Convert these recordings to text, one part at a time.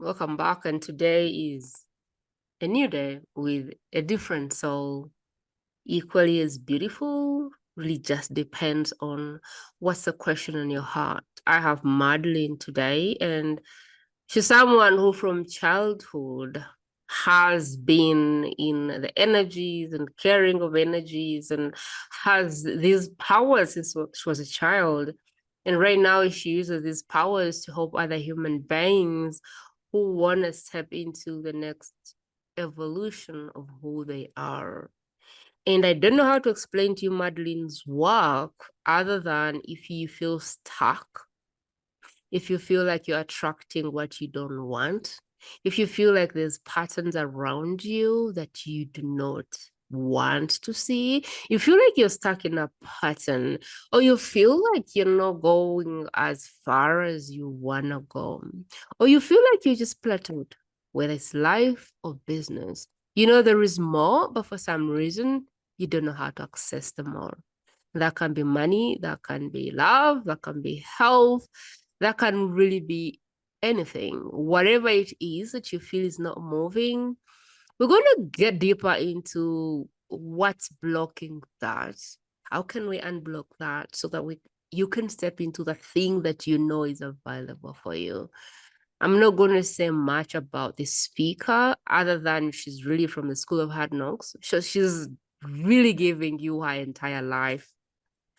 Welcome back, and today is a new day with a different soul, equally as beautiful. Really just depends on what's the question in your heart. I have Madeline today, and she's someone who from childhood has been in the energies and caring of energies and has these powers since she was a child. And right now she uses these powers to help other human beings who want to step into the next evolution of who they are. And I don't know how to explain to you Madeline's work other than if you feel stuck, if you feel like you're attracting what you don't want, if you feel like there's patterns around you that you do not want to see, you feel like you're stuck in a pattern, or you feel like you're not going as far as you want to go, or you feel like you just plateaued, whether it's life or business. You know, there is more, but for some reason, you don't know how to access the more. That can be money, that can be love, that can be health, that can really be anything. Whatever it is that you feel is not moving, we're going to get deeper into what's blocking that. How can we unblock that so that you can step into the thing that you know is available for you? I'm not going to say much about the speaker other than she's really from the School of Hard Knocks. So she's really giving you her entire life,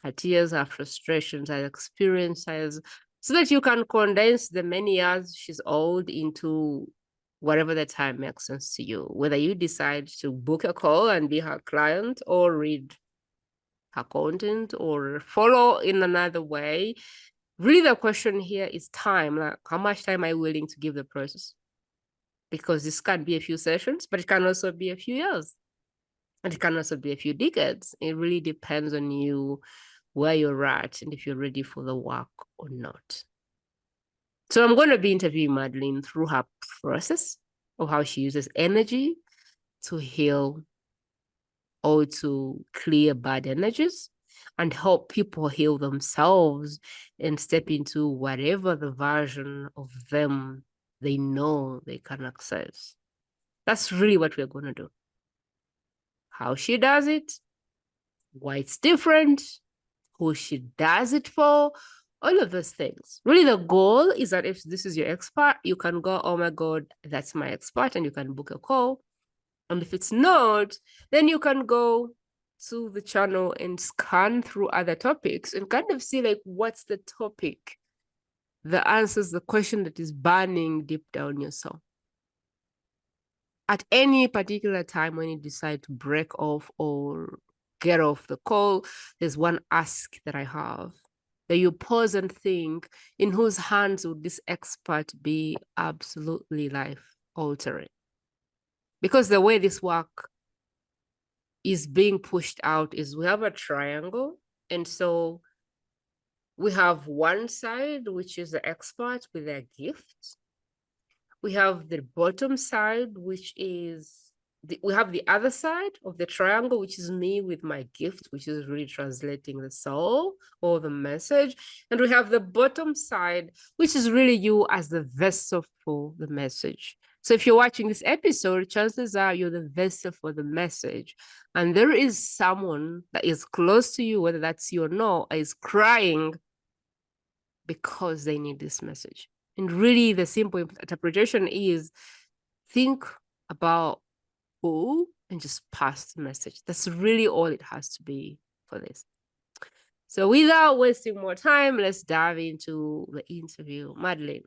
her tears, her frustrations, her experiences, so that you can condense the many years she's old into whatever the time makes sense to you. Whether you decide to book a call and be her client or read her content or follow in another way. Really, the question here is time. Like, how much time are you willing to give the process? Because this can be a few sessions, but it can also be a few years. And it can also be a few decades. It really depends on you, where you're at, and if you're ready for the work or not. So I'm going to be interviewing Madeline through her process of how she uses energy to heal or to clear bad energies and help people heal themselves and step into whatever the version of them they know they can access. That's really what we're going to do. How she does it, why it's different, who she does it for, all of those things. Really, the goal is that if this is your expert, you can go, oh my God, that's my expert, and you can book a call. And if it's not, then you can go to the channel and scan through other topics and kind of see like what's the topic that answers the question that is burning deep down your soul. At any particular time when you decide to break off or get off the call, there's one ask that I have, that you pause and think, in whose hands would this expert be absolutely life altering? Because the way this work is being pushed out is we have a triangle. And so we have one side, which is the expert with their gift. We have the bottom side, which is we have the other side of the triangle, which is me with my gift, which is really translating the soul or the message. And we have the bottom side, which is really you as the vessel for the message. So if you're watching this episode, chances are you're the vessel for the message. And there is someone that is close to you, whether that's you or not, is crying because they need this message. And really, the simple interpretation is think about who and just pass the message. That's really all it has to be for this. So without wasting more time, let's dive into the interview. Madeline,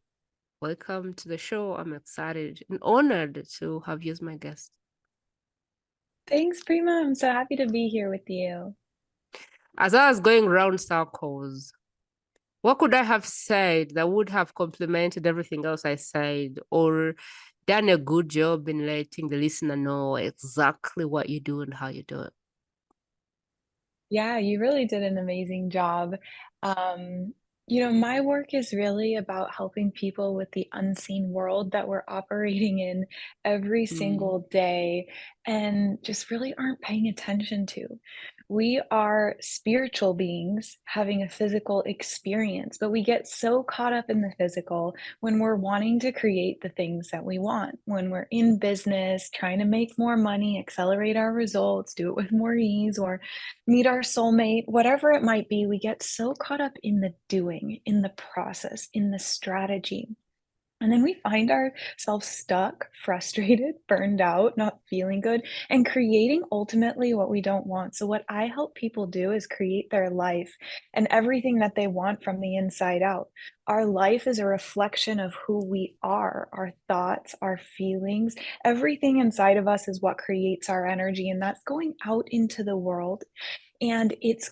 welcome to the show. I'm excited and honored to have you as my guest. Thanks, Prima. I'm so happy to be here with you. As I was going round circles, what could I have said that would have complemented everything else I said or done a good job in letting the listener know exactly what you do and how you do it? Yeah, you really did an amazing job. Um, my work is really about helping people with the unseen world that we're operating in every Mm. single day and just really aren't paying attention to. we are spiritual beings having a physical experience, but we get so caught up in the physical when we're wanting to create the things that we want. When we're in business, trying to make more money, accelerate our results, do it with more ease, or meet our soulmate, whatever it might be, we get so caught up in the doing, in the process, in the strategy. And then we find ourselves stuck, frustrated, burned out, not feeling good, and creating ultimately what we don't want. So, what I help people do is create their life and everything that they want from the inside out. Our life is a reflection of who we are, our thoughts, our feelings. Everything inside of us is what creates our energy, and that's going out into the world. And it's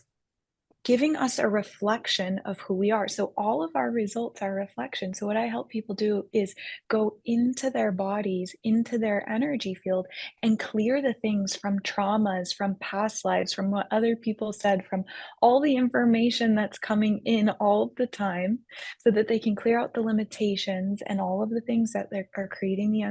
giving us a reflection of who we are. So all of our results are reflections. So what I help people do is go into their bodies, into their energy field, and clear the things from traumas, from past lives, from what other people said, from all the information that's coming in all the time, so that they can clear out the limitations and all of the things that are creating the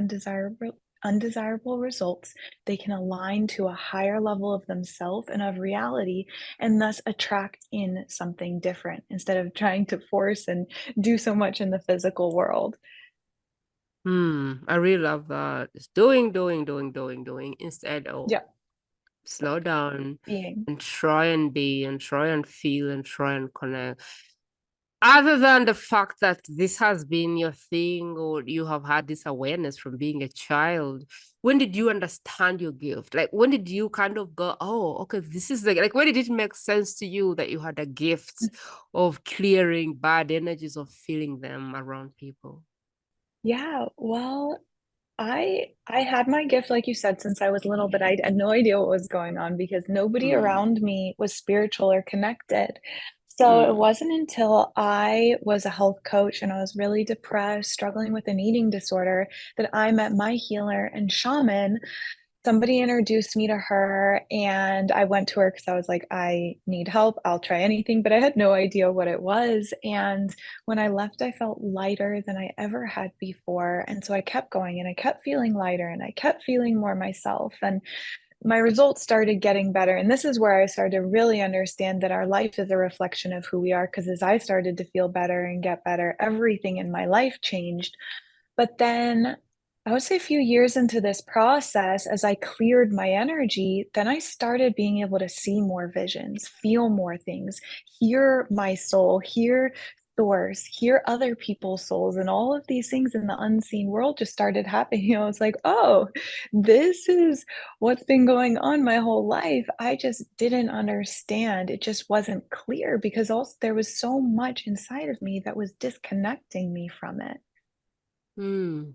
undesirable results. They can align to a higher level of themselves and of reality, and thus attract in something different instead of trying to force and do so much in the physical world. I really love that. It's doing, doing, doing, doing, doing instead of Yeah, slow down being. and try and be and try and feel and try and connect. Other than the fact that this has been your thing or you have had this awareness from being a child, when did you understand your gift? Like, when did you kind of go, oh, okay, this is like, when did it make sense to you that you had a gift of clearing bad energies, of feeling them around people? Yeah, well, I had my gift, like you said, since I was little, but I had no idea what was going on because nobody Mm, around me was spiritual or connected. So it mm, wasn't until I was a health coach and I was really depressed, struggling with an eating disorder, that I met my healer and shaman. Somebody introduced me to her, and I went to her because I was like, "I need help. I'll try anything," but I had no idea what it was, and when I left, I felt lighter than I ever had before, and so I kept going, and I kept feeling lighter, and I kept feeling more myself, and my results started getting better, and this is where I started to really understand that our life is a reflection of who we are, because as I started to feel better and get better, everything in my life changed. But then I would say a few years into this process, as I cleared my energy, then I started being able to see more visions, feel more things, hear my soul, hear source, hear other people's souls, and all of these things in the unseen world just started happening. I was like, oh, this is what's been going on my whole life. I just didn't understand. It just wasn't clear because also there was so much inside of me that was disconnecting me from it. mm.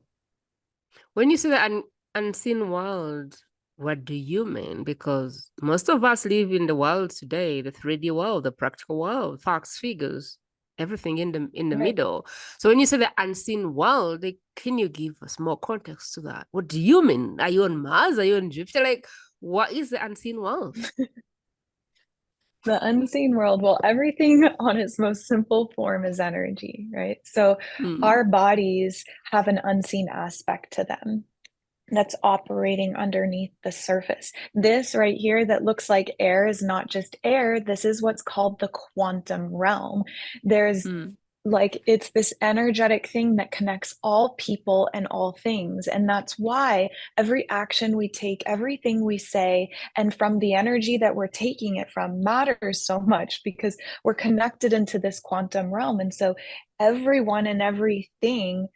When you say the unseen world, what do you mean? Because most of us live in the world today, the 3D world, the practical world, facts, figures, everything in the Right. middle. So when you say the unseen world, like, can you give us more context to that? What do you mean? Are you on Mars? Are you on Jupiter? Like, what is the unseen world? The unseen world, well, everything on its most simple form is energy, right? So Hmm. our bodies have an unseen aspect to them that's operating underneath the surface. This right here that looks like air is not just air. This is what's called the quantum realm. There's Hmm. like it's this energetic thing that connects all people and all things. And that's why every action we take, everything we say, and from the energy that we're taking it from matters so much because we're connected into this quantum realm. And so everyone and everything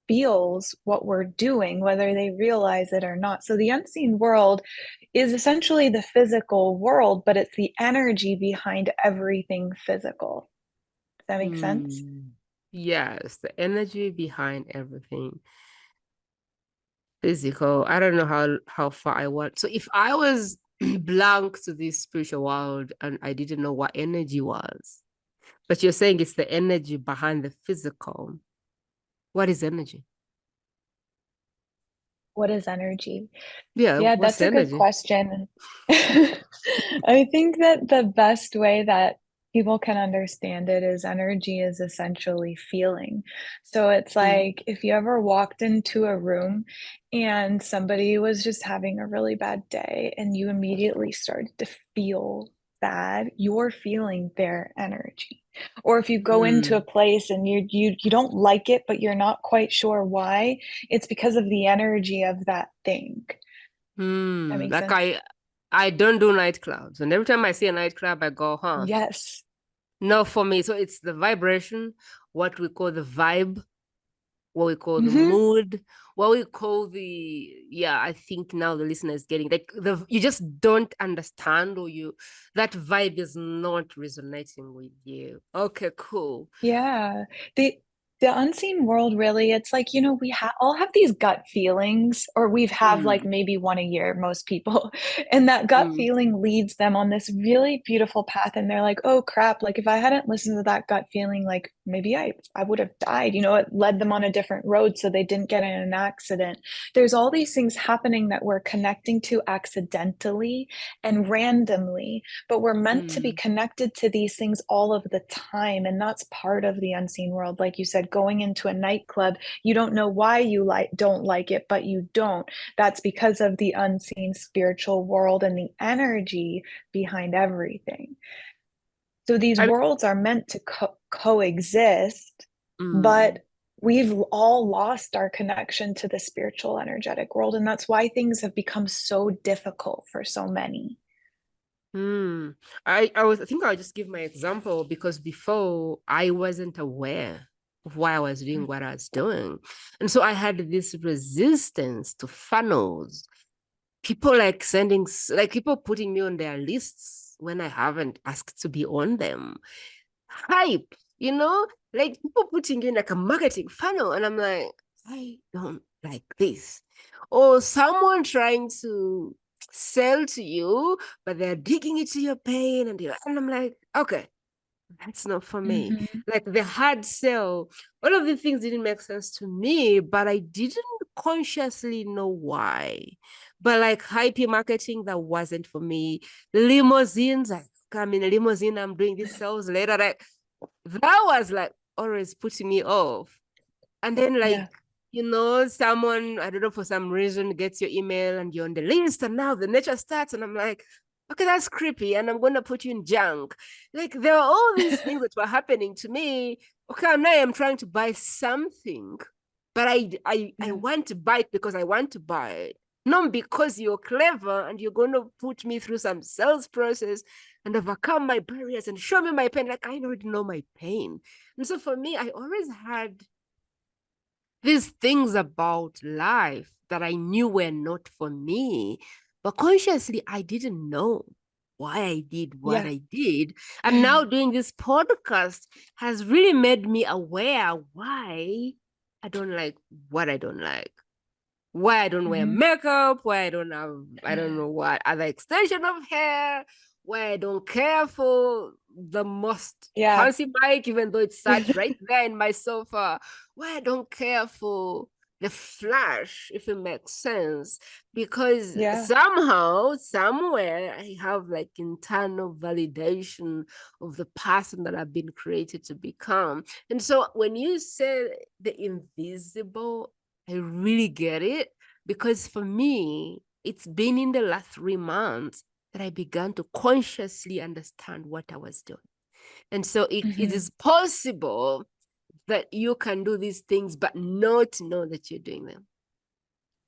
feels what we're doing, whether they realize it or not. So the unseen world is essentially the physical world, but it's the energy behind everything physical. Does that make sense? Hmm. Yes, the energy behind everything. Physical. I don't know how far I want. So if I was blank to this spiritual world and I didn't know what energy was, but you're saying it's the energy behind the physical. What is energy? What is energy? Yeah, Yeah, what's that's a good energy? question. I think that the best way that people can understand it is energy is essentially feeling. So it's Mm, like if you ever walked into a room and somebody was just having a really bad day and you immediately started to feel bad, you're feeling their energy. Or if you go into a Mm. place and you don't like it, but you're not quite sure why, it's because of the energy of that thing. That makes Like sense? I don't do nightclubs. And every time I see a nightclub, I go, huh, Yes. no for me. So it's the vibration, what we call the vibe, what we call the Hmm. mood, what we call the, yeah, I think now the listener is getting like the you just don't understand, or you that vibe is not resonating with you. Okay, cool. Yeah. The the unseen world really, it's like, we all have these gut feelings, or we've have like Mm, maybe one a year, most people. And that gut mm, feeling leads them on this really beautiful path. And they're like, oh crap, like if I hadn't listened to that gut feeling, like maybe I would have died. It led them on a different road so they didn't get in an accident. There's all these things happening that we're connecting to accidentally and randomly, but we're meant to be mm. connected to these things all of the time. And that's part of the unseen world. Like you said, going into a nightclub, you don't know why you don't like it, but you don't. That's because of the unseen spiritual world and the energy behind everything. So these I worlds are meant to coexist, mm, but we've all lost our connection to the spiritual energetic world. And that's why things have become so difficult for so many. mm. I think I'll just give my example because before I wasn't aware of why I was doing what I was doing. And so I had this resistance to funnels, people like sending like people putting me on their lists when I haven't asked to be on them. Hype, like people putting you in like a marketing funnel, and I'm like, I don't like this. Or someone trying to sell to you, but they're digging into your pain, and I'm like, okay, that's not for me. Hmm. Like the hard sell, all of the things didn't make sense to me, but I didn't consciously know why. But like hype marketing, that wasn't for me. Limousines, like I'm in a limousine, I'm doing this sales later. Like that was like always putting me off. And then Yeah. someone, I don't know, for some reason gets your email and you're on the list, and now the nature starts, and I'm like, okay, that's creepy, and I'm gonna put you in junk. Like there are all these things that were happening to me. Okay, now I'm trying to buy something, but I Yeah. want to buy it because I want to buy it. Not because you're clever and you're going to put me through some sales process and overcome my barriers and show me my pain. Like I already know my pain. And so for me, I always had these things about life that I knew were not for me, but consciously I didn't know why I did what Yeah. I did. And now doing this podcast has really made me aware why I don't like what I don't like, why I don't wear Hmm. makeup, why I don't have, I don't know what other extension of hair, why I don't care for the most Yeah. fancy mic, even though it's sat right there in my sofa, why I don't care for the flash, if it makes sense, because Yeah. somehow, somewhere, I have like internal validation of the person that I've been created to become. And so when you say the invisible, I really get it because for me, it's been in the last 3 months that I began to consciously understand what I was doing. And so it Hmm. is possible that you can do these things, but not know that you're doing them.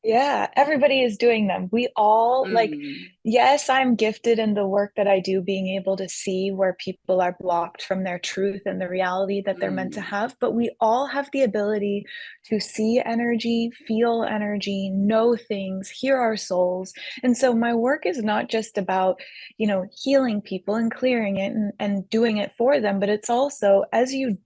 Yeah, everybody is doing them. We all like, Mm, yes, I'm gifted in the work that I do, being able to see where people are blocked from their truth and the reality that they're meant to mm, have. But we all have the ability to see energy, feel energy, know things, hear our souls. And so my work is not just about, healing people and clearing it and doing it for them, but it's also as you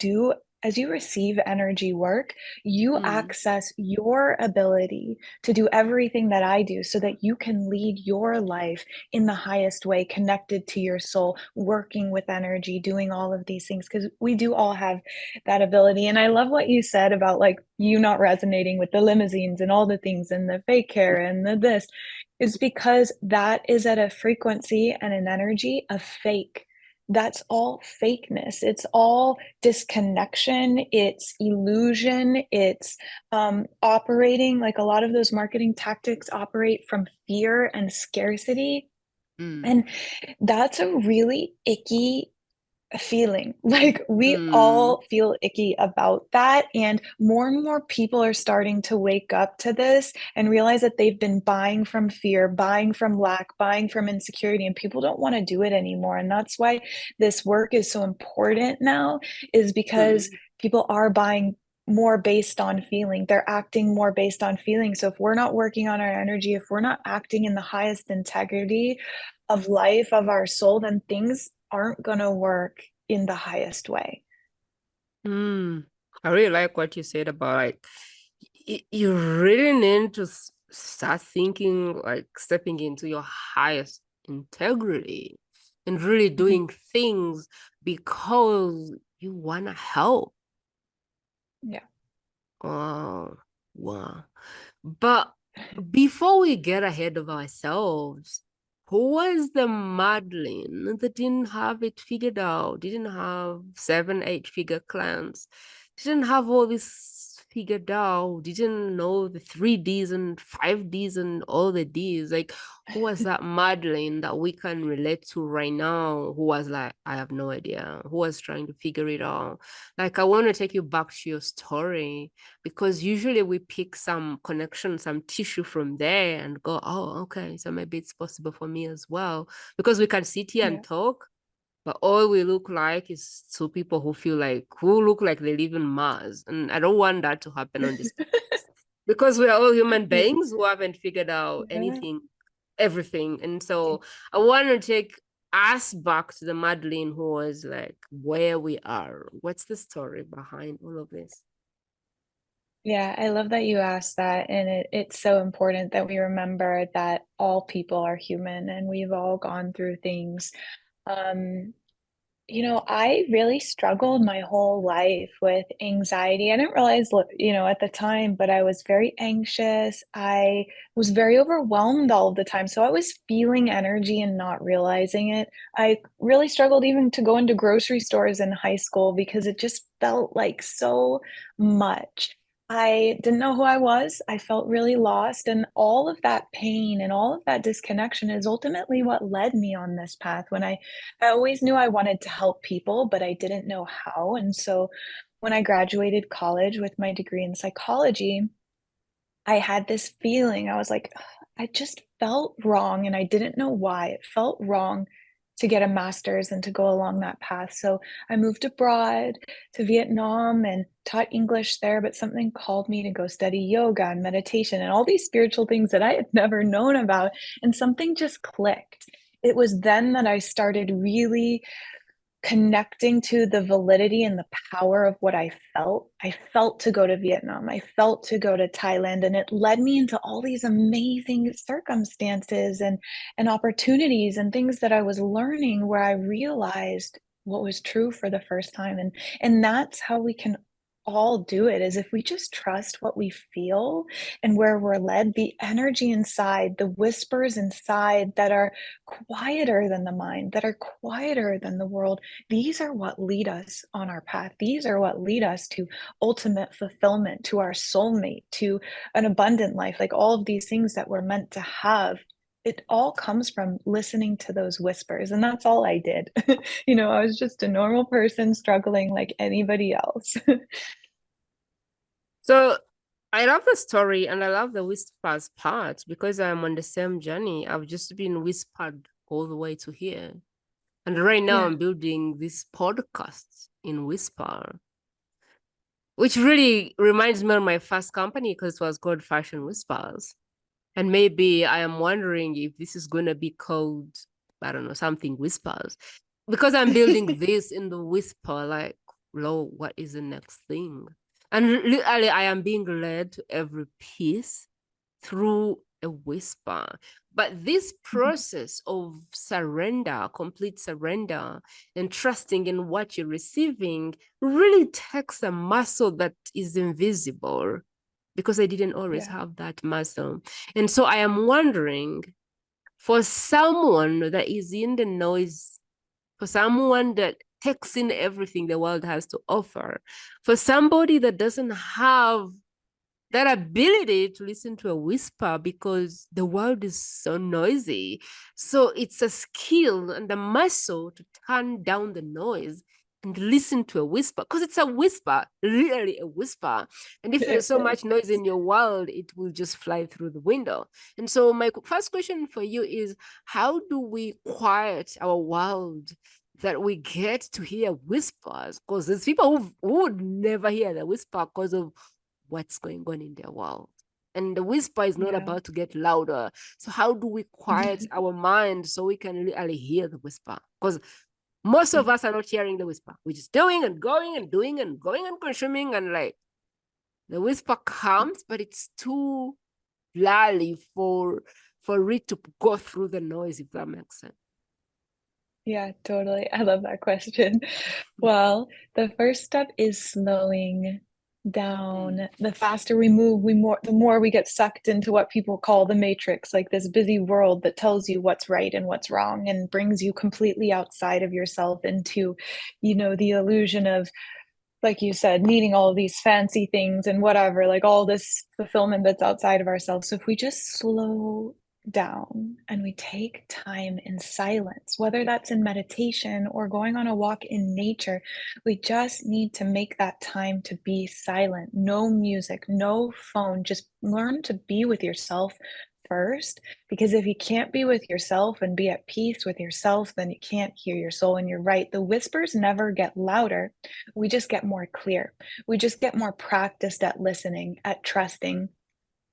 receive energy work, you mm, access your ability to do everything that I do so that you can lead your life in the highest way, connected to your soul, working with energy, doing all of these things, because we do all have that ability. And I love what you said about like you not resonating with the limousines and all the things and the fake hair and the this. Is because that is at a frequency and an energy of fake. That's all fakeness. It's all disconnection. It's illusion. It's operating like a lot of those marketing tactics operate from fear and scarcity. Mm. And that's a really icky feeling. Like we Mm. all feel icky about that. And more people are starting to wake up to this and realize that they've been buying from fear, buying from lack, buying from insecurity, and people don't want to do it anymore. And that's why this work is so important now, is because Mm. people are buying more based on feeling. They're acting more based on feeling. So if we're not working on our energy, if we're not acting in the highest integrity of life, of our soul, then things aren't going to work in the highest way. Mm. I really like what you said about like you really need to start thinking like stepping into your highest integrity and really Mhm. doing things because you want to help. Yeah. Oh, wow. But before we get ahead of ourselves, who was the Madeline that didn't have it figured out, didn't have seven, eight-figure clients, didn't have all this figured out, didn't know the 3Ds and 5Ds and all the Ds? Like, who was that Madeline that we can relate to right now who was like, I have no idea, who was trying to figure it out? Like, I want to take you back to your story because usually we pick some connection, some tissue from there and go, oh, okay, so maybe it's possible for me as well. Because we can sit here and Yeah. talk, but all we look like is two people who look like they live in Mars. And I don't want that to happen on this podcast because we are all human Yeah. beings who haven't figured out Yeah. anything, everything. And so I want to take us back to the Madeline who was like where we are. What's the story behind all of this? Yeah, I love that you asked that. And it's so important that we remember that all people are human and we've all gone through things. Um, I really struggled my whole life with anxiety. I didn't realize, at the time, but I was very anxious. I was very overwhelmed all of the time. So I was feeling energy and not realizing it. I really struggled even to go into grocery stores in high school because it just felt like so much. I didn't know who I was. I felt really lost. And all of that pain and all of that disconnection is ultimately what led me on this path. I always knew I wanted to help people, but I didn't know how. And so when I graduated college with my degree in psychology, I had this feeling. I was like, "Ugh, I just felt wrong and I didn't know why. It felt wrong to get a master's and to go along that path. So I moved abroad to Vietnam and taught English there, but something called me to go study yoga and meditation and all these spiritual things that I had never known about. And something just clicked. It was then that I started really connecting to the validity and the power of what I felt. I felt to go to Vietnam. I felt to go to Thailand, and it led me into all these amazing circumstances and opportunities and things that I was learning where I realized what was true for the first time. And that's how we can all do it, is if we just trust what we feel and where we're led, the energy inside, the whispers inside that are quieter than the mind, that are quieter than the world, these are what lead us on our path. These are what lead us to ultimate fulfillment, to our soulmate, to an abundant life, like all of these things that we're meant to have. It all comes from listening to those whispers. And that's all I did. I was just a normal person struggling like anybody else. So I love the story and I love the whispers part because I'm on the same journey. I've just been whispered all the way to here. And right now Yeah. I'm building this podcast in Whisper, which really reminds me of my first company because it was called Fashion Whispers. And maybe I am wondering if this is going to be called, I don't know, something Whispers. Because I'm building this in the whisper, like, Lo, what is the next thing? And literally, I am being led to every piece through a whisper. But this Mhm. process of surrender, complete surrender, and trusting in what you're receiving really takes a muscle that is invisible because I didn't always Yeah. have that muscle. And so I am wondering for someone that is in the noise, for someone that takes in everything the world has to offer, for somebody that doesn't have that ability to listen to a whisper because the world is so noisy. So it's a skill and a muscle to turn down the noise and listen to a whisper because it's a whisper, literally a whisper. And if there's so much noise in your world, it will just fly through the window. And so my first question for you is, how do we quiet our world that we get to hear whispers? Because there's people who would never hear the whisper because of what's going on in their world. And the whisper is not Yeah. about to get louder. So how do we quiet our mind so we can really hear the whisper? Because most of us are not hearing the whisper. We're just doing and going and doing and going and consuming, and like the whisper comes, but it's too lally for it to go through the noise, if that makes sense. Yeah, totally. I love that question. Well, the first step is slowing down. The faster we move, the more we get sucked into what people call the matrix, like this busy world that tells you what's right and what's wrong and brings you completely outside of yourself into, the illusion of, like you said, needing all of these fancy things and whatever, like all this fulfillment that's outside of ourselves. So if we just slow down and we take time in silence, whether that's in meditation or going on a walk in nature, we just need to make that time to be silent. No music, no phone, just learn to be with yourself first. Because if you can't be with yourself and be at peace with yourself, then you can't hear your soul. And you're right, the whispers never get louder. We just get more clear. We just get more practiced at listening, at trusting.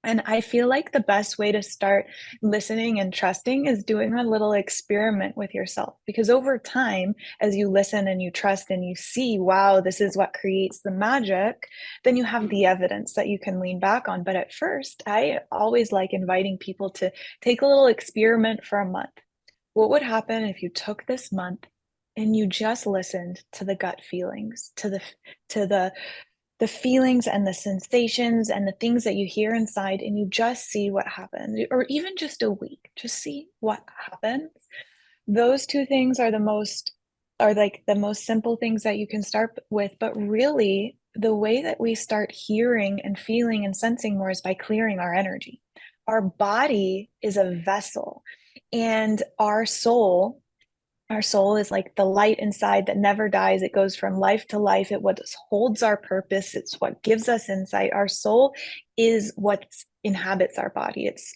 And I feel like the best way to start listening and trusting is doing a little experiment with yourself. Because over time, as you listen and you trust and you see, wow, this is what creates the magic, then you have the evidence that you can lean back on. But at first, I always like inviting people to take a little experiment for a month. What would happen if you took this month and you just listened to the gut feelings, to the feelings and the sensations and the things that you hear inside, and you just see what happens, or even just a week, just see what happens. Those two things are like the most simple things that you can start with, but really the way that we start hearing and feeling and sensing more is by clearing our energy. Our body is a vessel, and our soul is like the light inside that never dies. It goes from life to life. It what holds our purpose. It's what gives us insight. Our soul is what inhabits our body. It's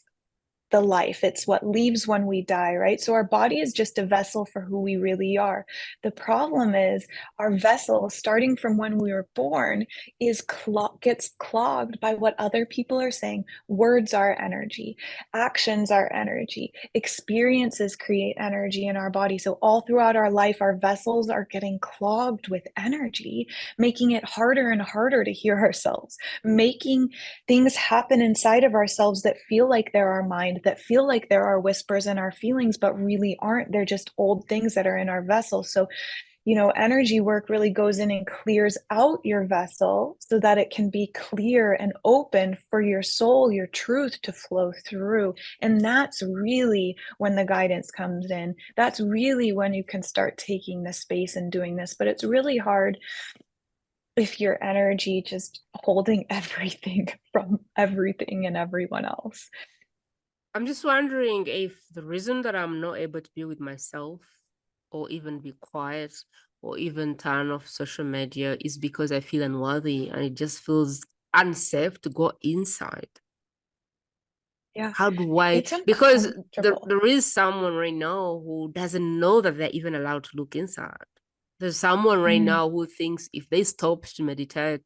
the life. It's what leaves when we die, right? So our body is just a vessel for who we really are. The problem is our vessel, starting from when we were born, gets clogged by what other people are saying. Words are energy, actions are energy, experiences create energy in our body. So all throughout our life, our vessels are getting clogged with energy, making it harder and harder to hear ourselves, making things happen inside of ourselves that feel like they're our mind, that feel like there are whispers in our feelings, but really aren't. They're just old things that are in our vessel. So, energy work really goes in and clears out your vessel so that it can be clear and open for your soul, your truth to flow through. And that's really when the guidance comes in. That's really when you can start taking the space and doing this. But it's really hard if your energy just holding everything from everything and everyone else. I'm just wondering if the reason that I'm not able to be with myself or even be quiet or even turn off social media is because I feel unworthy and it just feels unsafe to go inside. Yeah, How do I? it's Because uncomfortable. there is someone right now who doesn't know that they're even allowed to look inside. There's someone right Mm, now who thinks if they stop to meditate,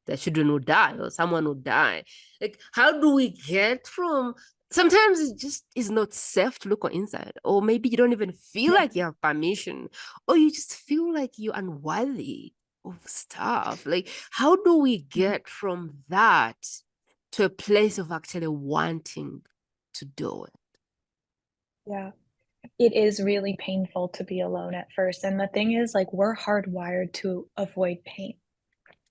their children will die or someone will die. Like, how do we get from? Sometimes it just is not safe to look on inside, or maybe you don't even feel yeah, like you have permission, or you just feel like you're unworthy of stuff. Like, how do we mhm, get from that to a place of actually wanting to do it? yeah. It is really painful to be alone at first. And the thing is, like, we're hardwired to avoid pain.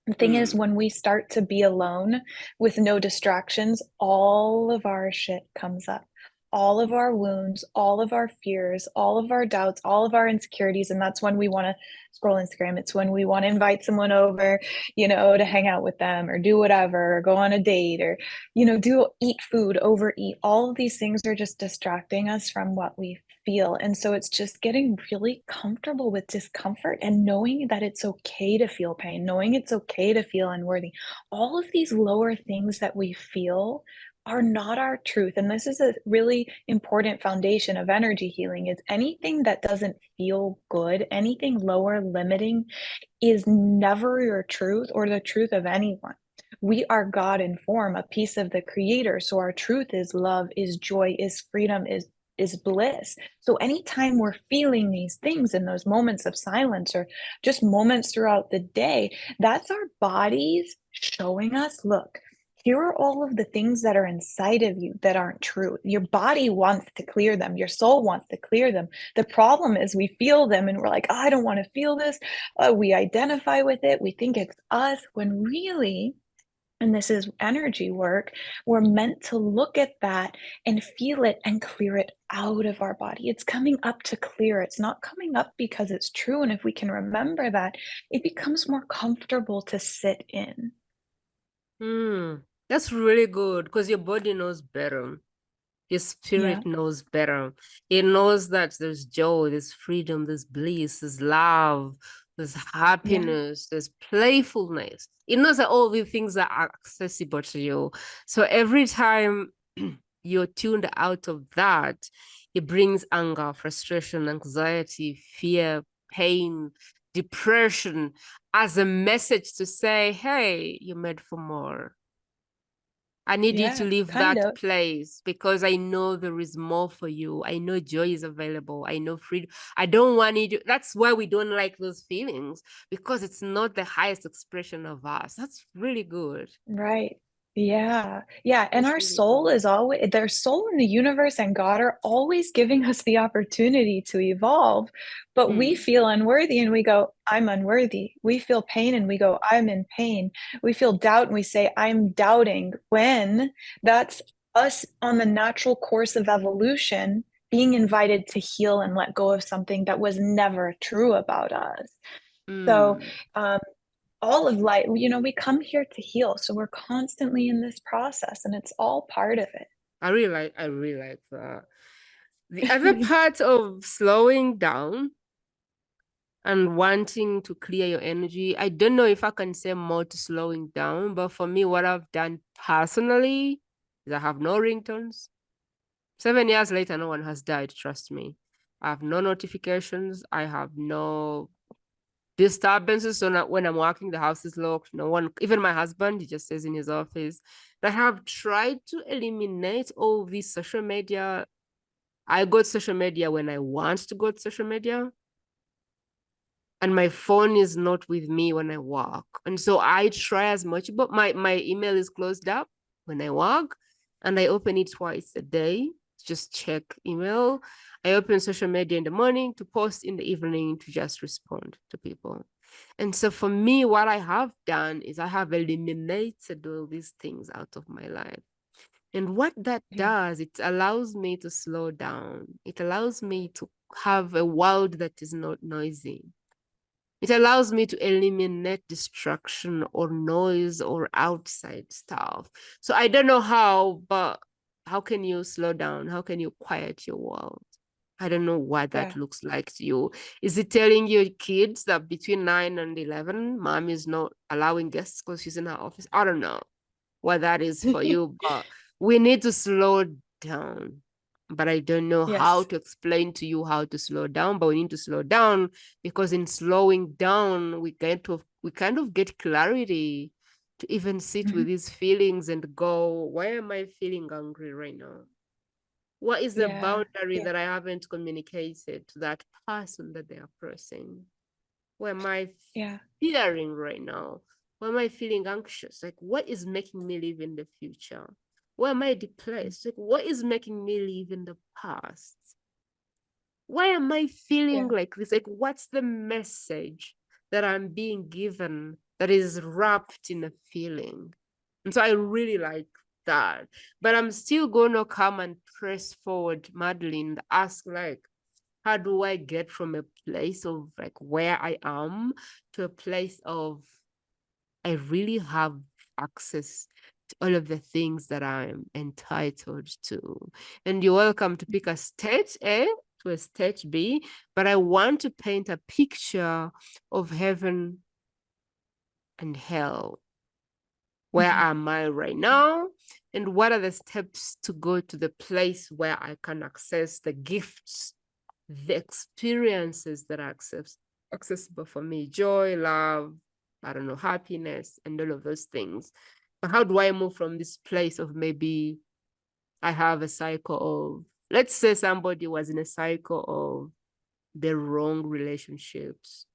The thing is, Mm. when we start to be alone with no distractions, all of our shit comes up. all of our wounds, all of our fears, all of our doubts, all of our insecurities. And that's when we want to scroll Instagram. It's when we want to invite someone over, to hang out with them or do whatever, or go on a date or, eat food, overeat. All of these things are just distracting us from what we feel. And so it's just getting really comfortable with discomfort and knowing that it's okay to feel pain, knowing it's okay to feel unworthy. All of these lower things that we feel are not our truth. And this is a really important foundation of energy healing is anything that doesn't feel good, anything lower limiting is never your truth or the truth of anyone. We are God in form, a piece of the creator. So our truth is love, is joy, is freedom, is bliss. So anytime we're feeling these things in those moments of silence or just moments throughout the day, that's our bodies showing us, look, here are all of the things that are inside of you that aren't true. Your body wants to clear them. Your soul wants to clear them. The problem is we feel them and we're like, oh, I don't want to feel this. We identify with it. We think it's us when really, and this is energy work, we're meant to look at that and feel it and clear it out of our body. It's coming up to clear. It's not coming up because it's true. And if we can remember that, it becomes more comfortable to sit in. That's really good because your body knows better. Your Yeah. spirit knows better. It knows that there's joy, there's freedom, there's bliss, there's love, there's Yeah. happiness, there's playfulness. It knows that all these things are accessible to you. So every time you're tuned out of that, it brings anger, frustration, anxiety, fear, pain, depression as a message to say, hey, you're made for more. I need you to Yeah. leave Kind that of. place because I know there is more for you. I know joy is available. I know freedom. I don't want you to. That's why we don't like those feelings because it's not the highest expression of us. That's really good. Right. Yeah. Yeah, and That's our really soul good. is always their soul in the universe and God are always giving us the opportunity to evolve, but we Hmm. feel unworthy and we go, I'm unworthy. We feel pain and we go, I'm in pain. We feel doubt and we say, I'm doubting, when that's us on the natural course of evolution being invited to heal and let go of something that was never true about us. So, Hmm. um, all of life, we come here to heal. So we're constantly in this process and it's all part of I really like that. The other it. part of slowing down and wanting to clear your energy, I don't know if I can say more to slowing down, but for me, what I've done personally is I have no ringtones. 7 years later, no one has died, trust me. I have no notifications. I have no disturbances. So now when I'm working, the house is locked. No one, even my husband, he just stays in his office. I have tried to eliminate all this social media. I go to social media when I want to go to social media. And my phone is not with me when I work. And so I try as much, but my email is closed up when I work and I open it twice a day. Just check email. I open social media in the morning to post in the evening to just respond to people. And so for me, what I have done is I have eliminated all these things out of my life. And what that Yeah. does, it allows me to slow down. It allows me to have a world that is not noisy. It allows me to eliminate distraction or noise or outside stuff. So I don't know how, but how can you slow down? How can you quiet your world? I don't know what that Yeah. looks like to you. Is it telling your kids that between 9 and 11, mom is not allowing guests because she's in her office? I don't know what that is for you, but we need to slow down. But I don't know how Yes. to explain to you how to slow down, but we need to slow down because in slowing down, we kind of get clarity to even sit with Mhm. these feelings and go, why am I feeling angry right now? What is the Yeah. boundary Yeah. that I haven't communicated to that person that they are crossing? What am I Yeah. fearing right now? Why am I feeling anxious? Like, what is making me live in the future? Why am I depressed? Like, what is making me live in the past? Why am I feeling Yeah. like this? Like, what's the message that I'm being given that is wrapped in a feeling? And so I really like that. But I'm still going to come and press forward, Madeline, ask like, how do I get from a place of like where I am to a place of I really have access to all of the things that I'm entitled to? And you're welcome to pick a stage A to a stage B, but I want to paint a picture of heaven and hell. Where am I right now? And what are the steps to go to the place where I can access the gifts, the experiences that are accessible for me? Joy, love, I don't know, happiness, and all of those things. But how do I move from this place of maybe I have a cycle of, let's say somebody was in a cycle of the wrong relationships,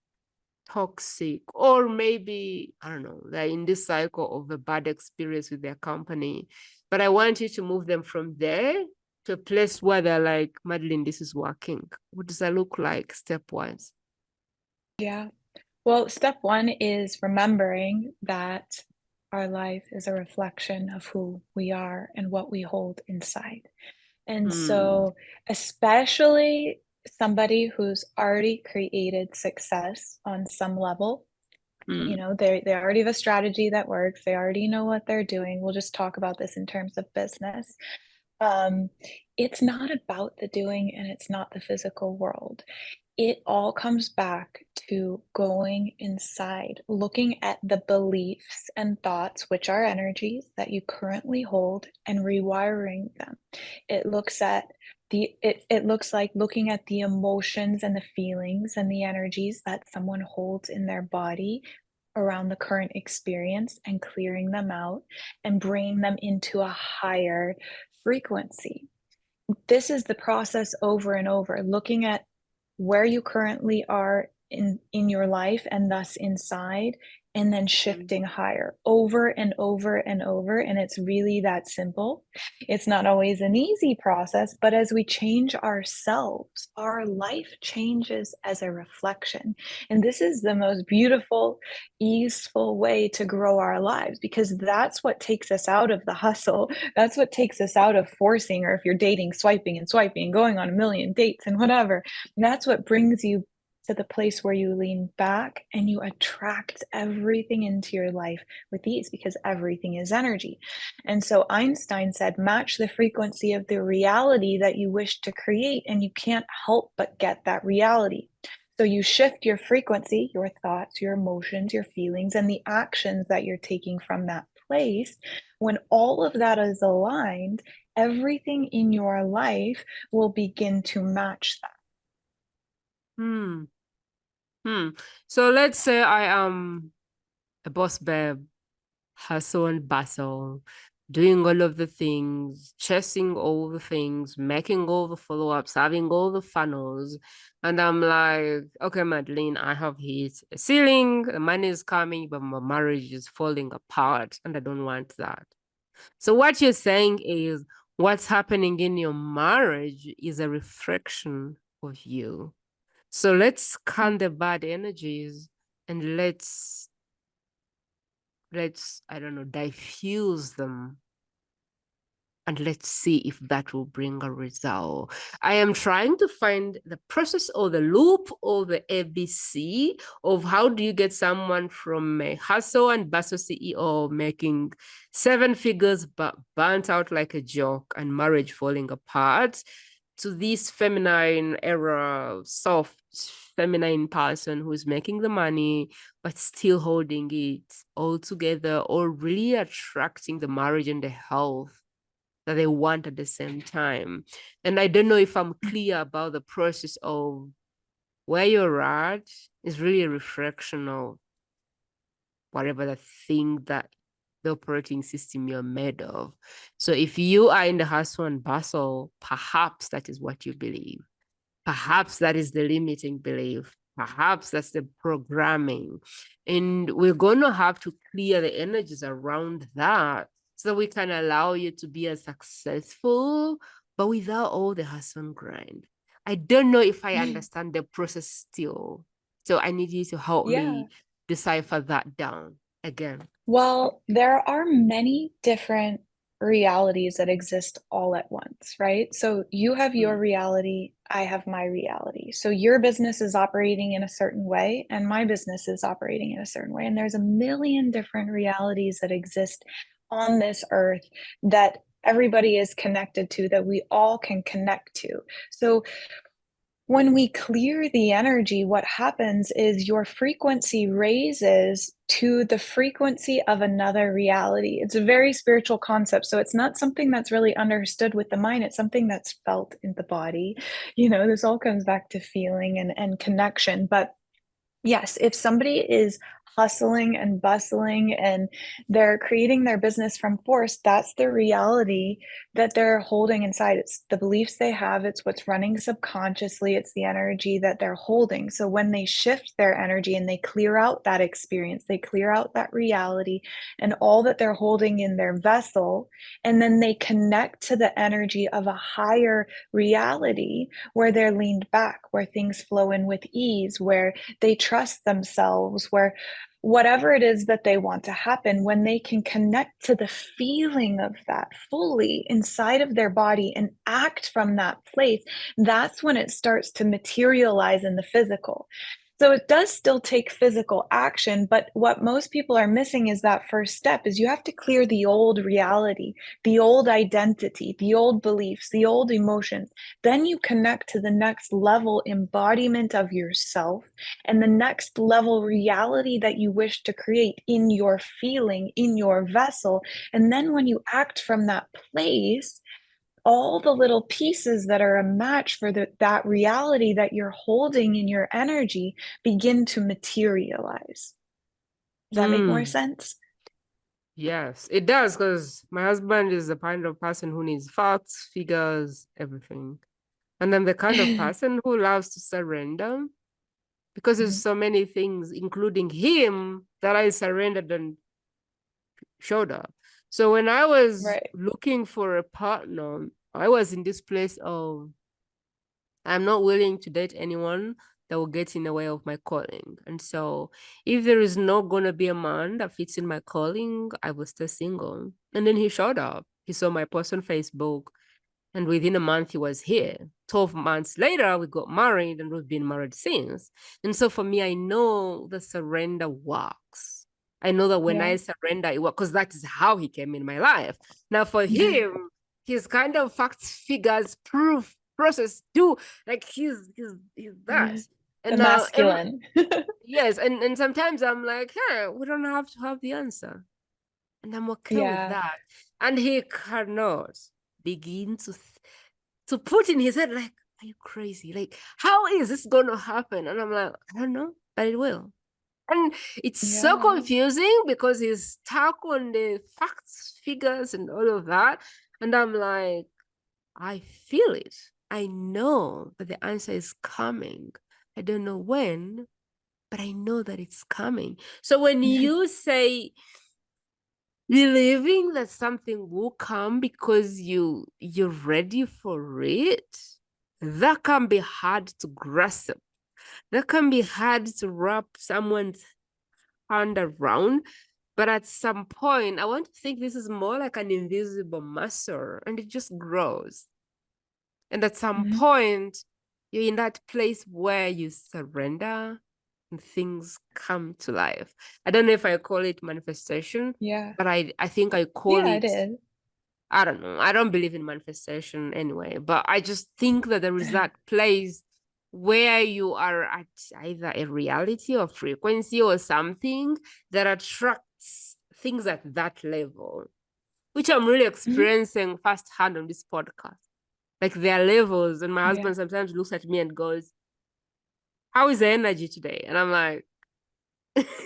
toxic, or maybe, I don't know, they're in this cycle of a bad experience with their company. But I want you to move them from there to a place where they're like, Madeline, this is working. What does that look like stepwise? Yeah. Well, step one is remembering that our life is a reflection of who we are and what we hold inside. And Hmm. so, especially somebody who's already created success on some level, you Hmm. know, they already have a strategy that works. They already know what they're doing. We'll just talk about this in terms of business. Um, it's not about the doing and it's not the physical world. It all comes back to going inside, looking at the beliefs and thoughts, which are energies that you currently hold, and rewiring them. It looks at it looks like looking at the emotions and the feelings and the energies that someone holds in their body around the current experience and clearing them out and bringing them into a higher frequency. This is the process over and over, looking at where you currently are in your life and thus inside, and then shifting higher over and over and over. And it's really that simple. It's not always an easy process, but as we change ourselves, our life changes as a reflection. And this is the most beautiful, easeful way to grow our lives, because that's what takes us out of the hustle. That's what takes us out of forcing, or if you're dating, swiping and swiping, going on a million dates and whatever. And that's what brings you to the place where you lean back and you attract everything into your life with ease, because everything is energy. And so Einstein said, match the frequency of the reality that you wish to create, and you can't help but get that reality. So you shift your frequency, your thoughts, your emotions, your feelings, and the actions that you're taking from that place. When all of that is aligned, everything in your life will begin to match that. Hmm. Hmm. So let's say I am a boss babe, hustle and bustle, doing all of the things, chasing all the things, making all the follow-ups, having all the funnels. And I'm like, okay, Madeline, I have hit a ceiling, the money is coming, but my marriage is falling apart, and I don't want that. So what you're saying is what's happening in your marriage is a reflection of you. So let's scan the bad energies and let's I don't know, diffuse them, and let's see if that will bring a result. I am trying to find the process or the loop or the ABC of how do you get someone from a hustle and bustle CEO making 7 figures but burnt out like a joke and marriage falling apart to this feminine era, soft feminine person who's making the money but still holding it all together, or really attracting the marriage and the health that they want at the same time. And I don't know if I'm clear about the process of where you're at is really a reflection of whatever the thing that the operating system you're made of. So if you are in the hustle and bustle, perhaps that is what you believe. Perhaps that is the limiting belief. Perhaps that's the programming. And we're going to have to clear the energies around that so we can allow you to be as successful, but without all the hustle and grind. I don't know if I understand the process still. So I need you to help Yeah. me decipher that down again. Well, there are many different realities that exist all at once, right? So you have your Mm. reality, I have my reality. So your business is operating in a certain way, and my business is operating in a certain way. And there's a million different realities that exist on this earth that everybody is connected to, that we all can connect to. So when we clear the energy, what happens is your frequency raises to the frequency of another reality. It's a very spiritual concept. So it's not something that's really understood with the mind, it's something that's felt in the body. This all comes back to feeling and connection. But yes, if somebody is hustling and bustling and they're creating their business from force, that's the reality that they're holding inside. It's the beliefs they have, it's what's running subconsciously, it's the energy that they're holding. So when they shift their energy and they clear out that experience, they clear out that reality and all that they're holding in their vessel, and then they connect to the energy of a higher reality where they're leaned back, where things flow in with ease, where they trust themselves, where whatever it is that they want to happen, when they can connect to the feeling of that fully inside of their body and act from that place, that's when it starts to materialize in the physical. So it does still take physical action, but what most people are missing is that first step is you have to clear the old reality, the old identity, the old beliefs, the old emotions. Then you connect to the next level embodiment of yourself and the next level reality that you wish to create in your feeling, in your vessel. And then when you act from that place, all the little pieces that are a match for that reality that you're holding in your energy begin to materialize. Does that make more Mm. sense? Yes, it does, because my husband is the kind of person who needs facts, figures, everything. And I'm the kind of person who loves to surrender, because there's Mhm. so many things, including him, that I surrendered and showed up. So when I was Right. looking for a partner, I was in this place of, I'm not willing to date anyone that will get in the way of my calling. And so if there is not going to be a man that fits in my calling, I will stay single. And then he showed up. He saw my post on Facebook. And within a month, he was here. 12 months later, we got married, and we've been married since. And so for me, I know the surrender works. I know that when Yeah. I surrender, it works, because that is how he came in my life. Now, for him, his kind of facts, figures, proof, process, do, like he's that. The And now, masculine. yes, and sometimes I'm like, hey, we don't have to have the answer. And I'm okay with Yeah. that. And he cannot begin to put in his head, like, are you crazy? Like, how is this going to happen? And I'm like, I don't know, but it will. And it's so Yeah. confusing because he's stuck on the facts, figures, and all of that. And I'm like, I feel it. I know that the answer is coming. I don't know when, but I know that it's coming. So when you say believing that something will come because you're ready for it, that can be hard to grasp. That can be hard to wrap someone's hand around. But at some point, I want to think this is more like an invisible muscle, and it just grows. And at some Mhm. point, you're in that place where you surrender and things come to life. I don't know if I call it manifestation, Yeah. but I think I call Yeah, I it, did. I don't know. I don't believe in manifestation anyway, but I just think that there is that place where you are at either a reality or frequency or something that attracts things at that level, which I'm really Mhm. experiencing firsthand on this podcast. Like there are levels, and my Yeah. husband sometimes looks at me and goes, how is the energy today? And I'm like,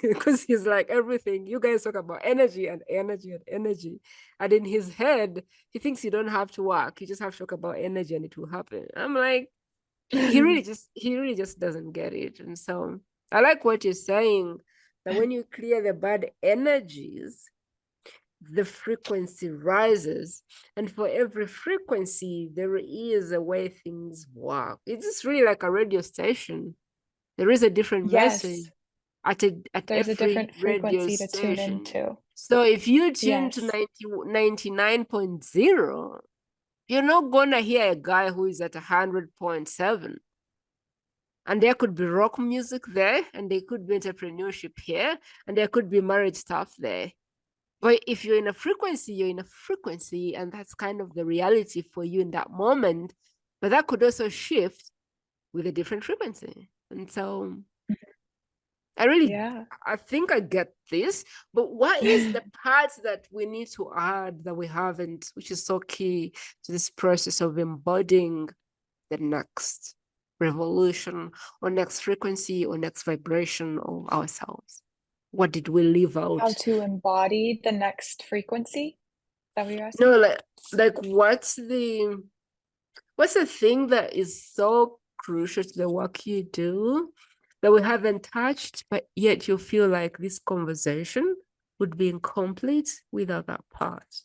because he's like, everything you guys talk about energy and energy and energy, and in his head he thinks you don't have to work, you just have to talk about energy and it will happen. I'm like, he really just doesn't get it. And so I like what you're saying, that when you clear the bad energies, the frequency rises, and for every frequency there is a way things work. It's just really like a radio station. There is a different Yes. message. at There's a every different radio frequency to tune station. into. So if you tune to Yes. 99.0, you're not gonna hear a guy who is at 100.7. And there could be rock music there, and there could be entrepreneurship here, and there could be marriage stuff there. But if you're in a frequency, you're in a frequency, and that's kind of the reality for you in that moment. But that could also shift with a different frequency. And so Yeah. I think I get this. But what is the parts that we need to add that we haven't, which is so key to this process of embodying the next revolution or next frequency or next vibration of ourselves? What did we leave How out? to embody the next frequency? Is that what you're No, asking? like what's the thing that is so crucial to the work you do that we haven't touched, but yet you feel like this conversation would be incomplete without that part?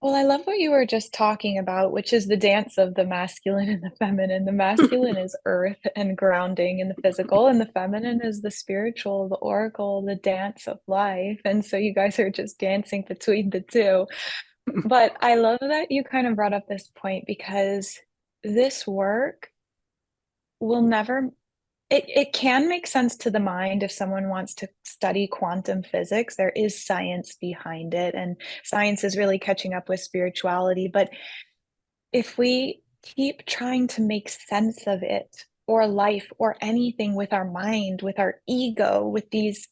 Well, I love what you were just talking about, which is the dance of the masculine and the feminine. The masculine is earth and grounding and the physical, and the feminine is the spiritual, the oracle, the dance of life. And so you guys are just dancing between the two. But I love that you kind of brought up this point because this work will never it can make sense to the mind if someone wants to study quantum physics. There is science behind it, and science is really catching up with spirituality. But if we keep trying to make sense of it or life or anything with our mind, with our ego, with these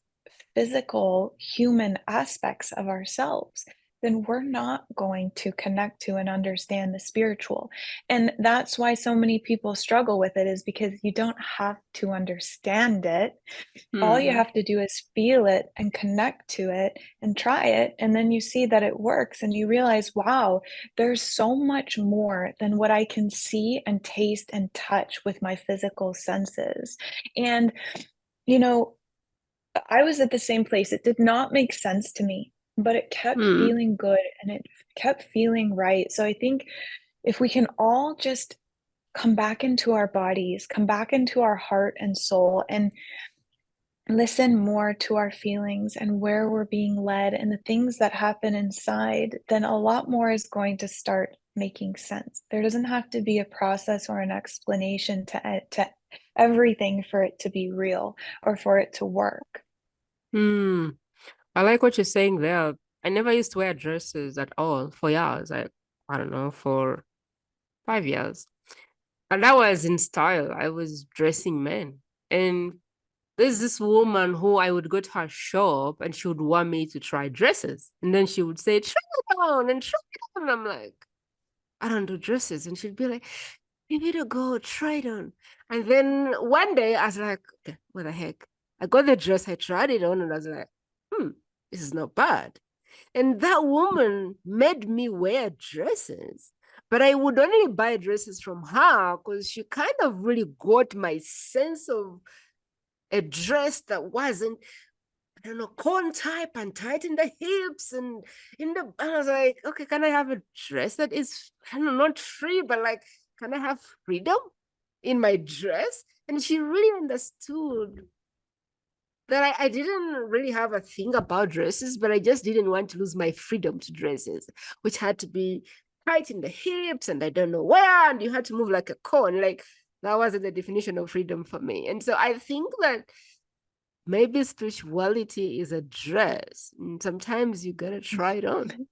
physical human aspects of ourselves, then we're not going to connect to and understand the spiritual. And that's why so many people struggle with it, is because you don't have to understand it. All you Mm-hmm. have to do is feel it and connect to it and try it. And then you see that it works and you realize, wow, there's so much more than what I can see and taste and touch with my physical senses. And, you know, I was at the same place. It did not make sense to me, but it kept Mm. feeling good and it kept feeling right. So I think if we can all just come back into our bodies, come back into our heart and soul, and listen more to our feelings and where we're being led and the things that happen inside, then a lot more is going to start making sense. There doesn't have to be a process or an explanation to everything for it to be real or for it to work. Mm. I like what you're saying there. I never used to wear dresses at all for years. I don't know, for 5 years. And that was in style. I was dressing men. And there's this woman who I would go to her shop and she would want me to try dresses. And then she would say, try it on and try it on. And I'm like, I don't do dresses. And she'd be like, give it a go, try it on. And then one day I was like, okay, what the heck? I got the dress, I tried it on, and I was like, this is not bad. And that woman made me wear dresses. But I would only buy dresses from her because she kind of really got my sense of a dress that wasn't, I don't know, cone type and tight in the hips and and I was like, okay, can I have a dress that is, I don't know, not free, but like, can I have freedom in my dress? And she really understood that I didn't really have a thing about dresses, but I just didn't want to lose my freedom to dresses, which had to be tight in the hips and I don't know where, and you had to move like a cone. Like that wasn't the definition of freedom for me. And so I think that maybe spirituality is a dress. And sometimes you gotta try it on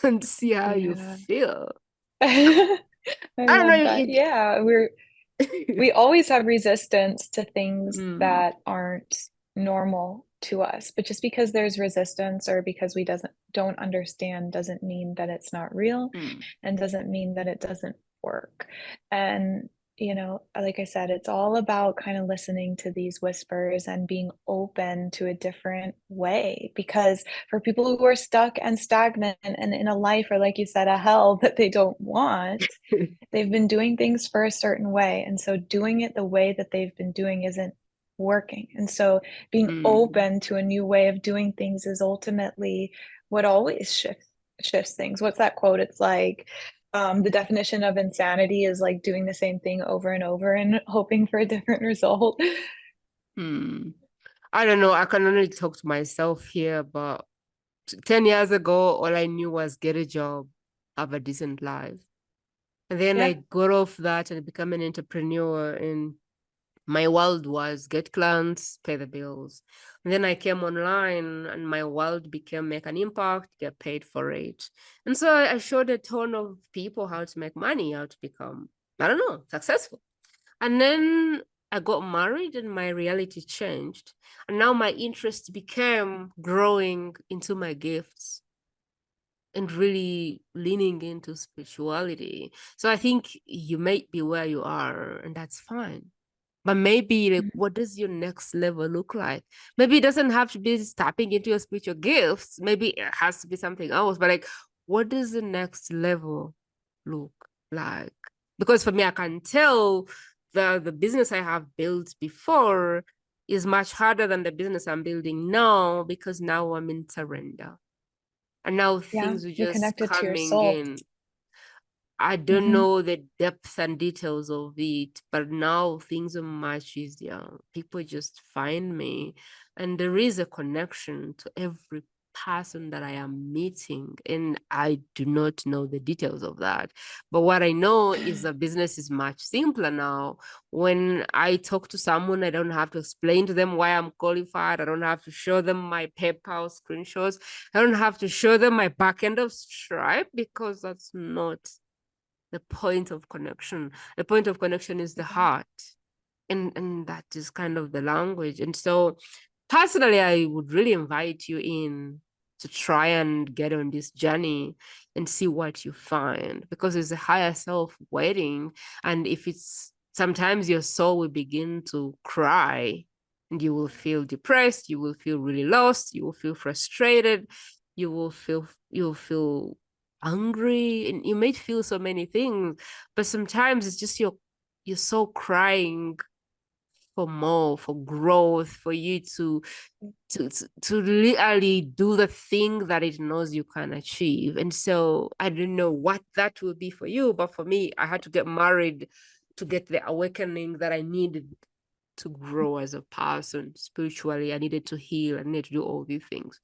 and see how you Yeah. feel. I I don't love know. that. Yeah, we always have resistance to things Mm, that aren't normal to us, but just because there's resistance or because we doesn't don't understand doesn't mean that it's not real mm, and doesn't mean that it doesn't work. And like I said, it's all about kind of listening to these whispers and being open to a different way, because for people who are stuck and stagnant and in a life, or like you said, a hell that they don't want, they've been doing things for a certain way. And so doing it the way that they've been doing isn't working. And so being mm. open to a new way of doing things is ultimately what always shifts things. What's that quote? It's like, the definition of insanity is like doing the same thing over and over and hoping for a different result. Hmm. I don't know. I can only talk to myself here, but 10 years ago, all I knew was get a job, have a decent life. And then I Yeah. got off that and become an entrepreneur. And my world was get clients, pay the bills. And then I came online and my world became make an impact, get paid for it. And so I showed a ton of people how to make money, how to become, I don't know, successful. And then I got married and my reality changed. And now my interest became growing into my gifts and really leaning into spirituality. So I think you might be where you are, and that's fine. But maybe like, Mhm. what does your next level look like? Maybe it doesn't have to be tapping into your spiritual gifts. Maybe it has to be something else. But like, what does the next level look like? Because for me, I can tell the business I have built before is much harder than the business I'm building now because now I'm in surrender. And now Yeah. things are You just connected to your coming soul. in. I don't Hmm. know the depth and details of it, but now things are much easier. People just find me, and there is a connection to every person that I am meeting. And I do not know the details of that. But what I know is the business is much simpler now. When I talk to someone, I don't have to explain to them why I'm qualified. I don't have to show them my PayPal screenshots. I don't have to show them my back end of Stripe because that's not the point of connection. The point of connection is the Mhm. heart. And that is kind of the language. And so personally, I would really invite you in to try and get on this journey and see what you find because there's a higher self waiting. And if it's sometimes your soul will begin to cry and you will feel depressed, you will feel really lost, you will feel frustrated, you will feel angry, and you may feel so many things, but sometimes it's just your soul crying for more, for growth, for you to literally do the thing that it knows you can achieve. And so I don't know what that will be for you, but for me, I had to get married to get the awakening that I needed to grow as a person spiritually. I needed to heal. I needed to do all these things.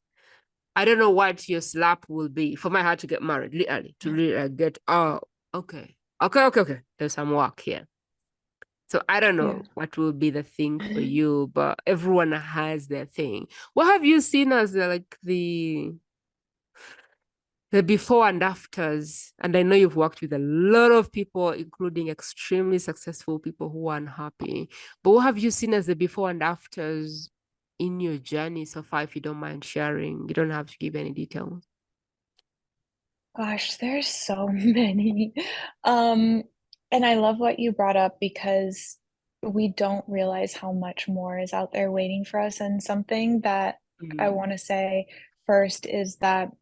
I don't know what your slap will be. For my heart to get married, literally, to really get, oh, okay. Okay. There's some work here. So I don't Yeah. know what will be the thing for you, but everyone has their thing. What have you seen as like the before and afters? And I know you've worked with a lot of people, including extremely successful people who are unhappy. But what have you seen as the before and afters in your journey so far, if you don't mind sharing? You don't have to give any details. Gosh, there's so many. Um, and I love what you brought up because we don't realize how much more is out there waiting for us. And something that I Mm, want to say first is that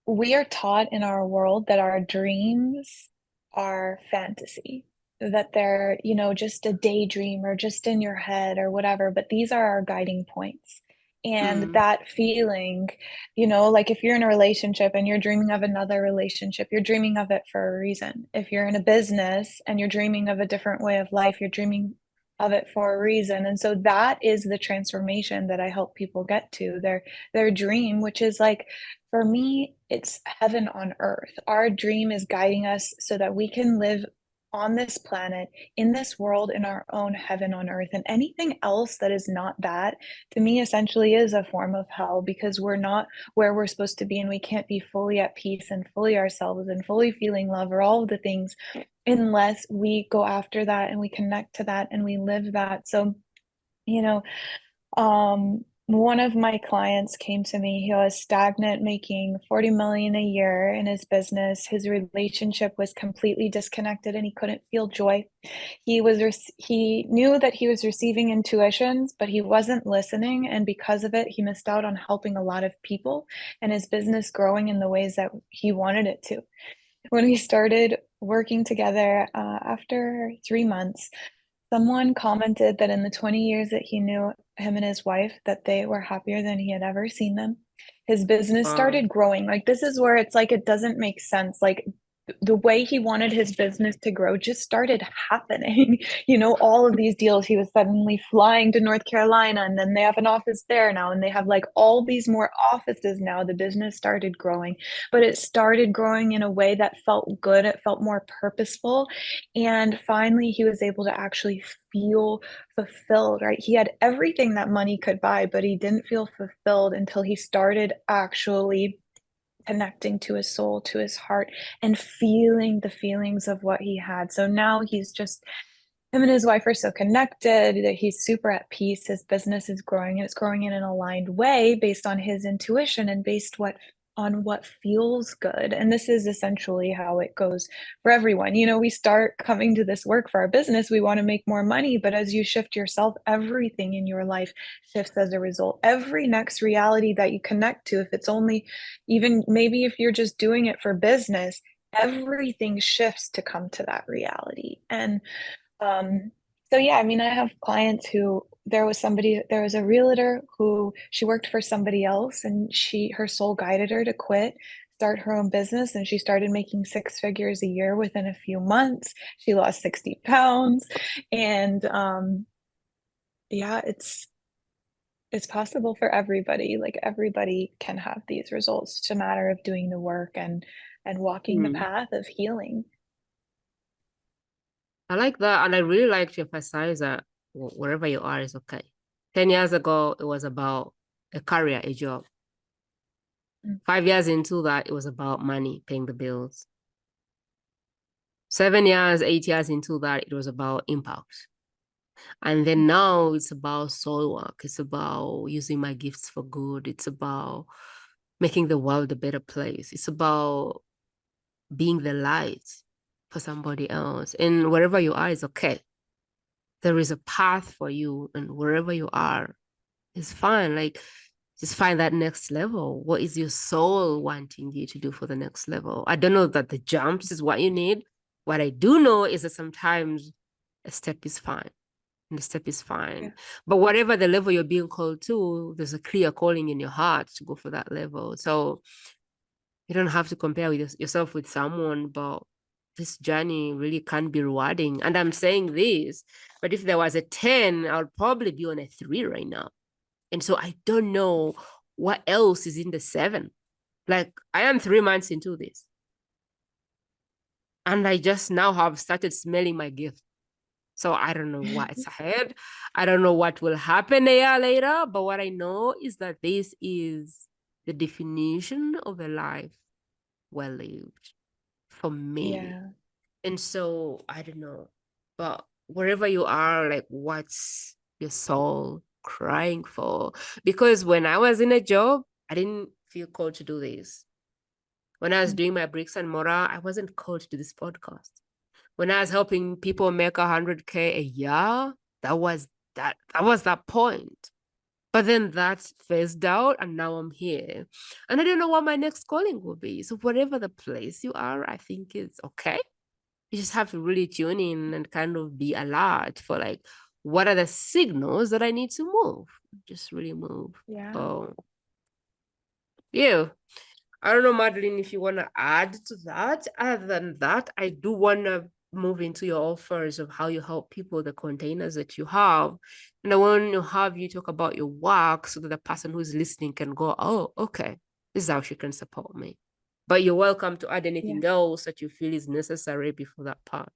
we are taught in our world that our dreams are fantasy, that they're, just a daydream or just in your head or whatever, but these are our guiding points. And mm, that feeling, like if you're in a relationship and you're dreaming of another relationship, you're dreaming of it for a reason. If you're in a business and you're dreaming of a different way of life, you're dreaming of it for a reason. And so that is the transformation that I help people get to their dream, which is like for me, it's heaven on earth. Our dream is guiding us so that we can live on this planet, in this world, in our own heaven on earth. And anything else that is not that, to me, essentially is a form of hell because we're not where we're supposed to be and we can't be fully at peace and fully ourselves and fully feeling love or all of the things unless we go after that and we connect to that and we live that. So, you know, one of my clients came to me. He was stagnant, making 40 million a year in his business. His relationship was completely disconnected and he couldn't feel joy. He knew that he was receiving intuitions, but he wasn't listening, and because of it, he missed out on helping a lot of people and his business growing in the ways that he wanted it to. When we started working together, after 3 months, someone commented that in the 20 years that he knew him and his wife, that they were happier than he had ever seen them. His business wow. started growing. Like this is where it's like it doesn't make sense. Like the way he wanted his business to grow just started happening. You know, all of these deals, he was suddenly flying to North Carolina, and then they have an office there now, and they have like all these more offices now. The business started growing, but it started growing in a way that felt good. It felt more purposeful. And finally, he was able to actually feel fulfilled, right? He had everything that money could buy, but he didn't feel fulfilled until he started actually connecting to his soul, to his heart, and feeling the feelings of what he had. So now he's just, him and his wife are so connected that he's super at peace. His business is growing, and it's growing in an aligned way based on his intuition and based on what feels good. And this is essentially how it goes for everyone. You know, we start coming to this work for our business, we want to make more money, but as you shift yourself, everything in your life shifts as a result. Every next reality that you connect to, if it's only, even maybe if you're just doing it for business, everything shifts to come to that reality. And um, so yeah, I mean, I have clients who, there was a realtor who, she worked for somebody else, and her soul guided her to quit, start her own business, and she started making six figures a year within a few months. She lost 60 pounds. And yeah, it's possible for everybody. Like, everybody can have these results. It's a matter of doing the work and walking the Mm. path of healing. I like that. And I really like to emphasize that wherever you are is okay. 10 years ago, it was about a career, a job. Mm. 5 years into that, it was about money, paying the bills. 7 years, 8 years into that, it was about impact. And then now it's about soul work. It's about using my gifts for good. It's about making the world a better place. It's about being the light for somebody else. And wherever you are is okay. There is a path for you, and wherever you are is fine. Like, just find that next level. What is your soul wanting you to do for the next level? I don't know that the jumps is what you need. What I do know is that sometimes a step is fine. And the step is Yeah. fine. But whatever the level you're being called to, there's a clear calling in your heart to go for that level. So you don't have to compare yourself with someone, but this journey really can be rewarding. And I'm saying this, but if there was a 10, I would probably be on a 3 right now. And so I don't know what else is in the 7. Like, I am 3 months into this. And I just now have started smelling my gift. So I don't know what's ahead. I don't know what will happen a year later. But what I know is that this is the definition of a life well lived for me. Yeah. And so I don't know. But wherever you are, like, what's your soul crying for? Because when I was in a job, I didn't feel called to do this. When I was Mm. doing my bricks and mortar, I wasn't called to do this podcast. When I was helping people make 100K a year, that was that point. But then that phased out, and now I'm here. And I don't know what my next calling will be. So whatever the place you are, I think is okay. You just have to really tune in and kind of be alert for, like, what are the signals that I need to move? Just really move. Yeah. So yeah. I don't know, Madeline, if you want to add to that. Other than that, I do want to move into your offers of how you help people, the containers that you have. And I want to have you talk about your work so that the person who's listening can go, oh, okay, this is how she can support me. But you're welcome to add Yeah. anything else that you feel is necessary before that part.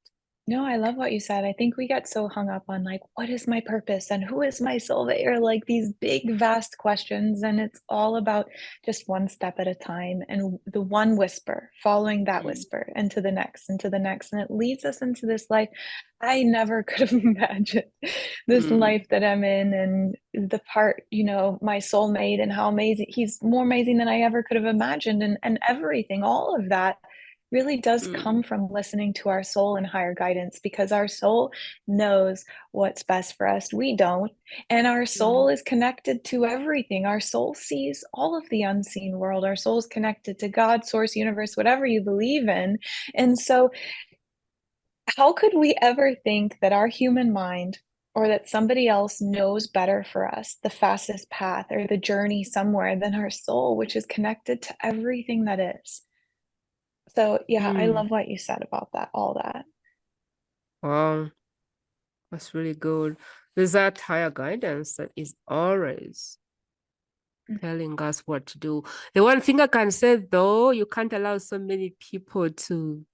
No, I love what you said. I think we get so hung up on like, what is my purpose and who is my soulmate? Or like these big, vast questions. And it's all about just one step at a time and the one whisper, following that Mm, whisper into the next, into the next. And it leads us into this life I never could have imagined, this mm, life that I'm in, and the part, you know, my soulmate and how amazing he's, more amazing than I ever could have imagined, and everything, all of that really does mm, come from listening to our soul and higher guidance, because our soul knows what's best for us. We don't. And our soul mm, is connected to everything. Our soul sees all of the unseen world. Our soul is connected to God, source, universe, whatever you believe in. And so, how could we ever think that our human mind or that somebody else knows better for us the fastest path or the journey somewhere than our soul, which is connected to everything that is? So yeah, I Mm. love what you said about that, all that. Wow, that's really good. There's that higher guidance that is always telling us what to do. The one thing I can say though, you can't allow so many people to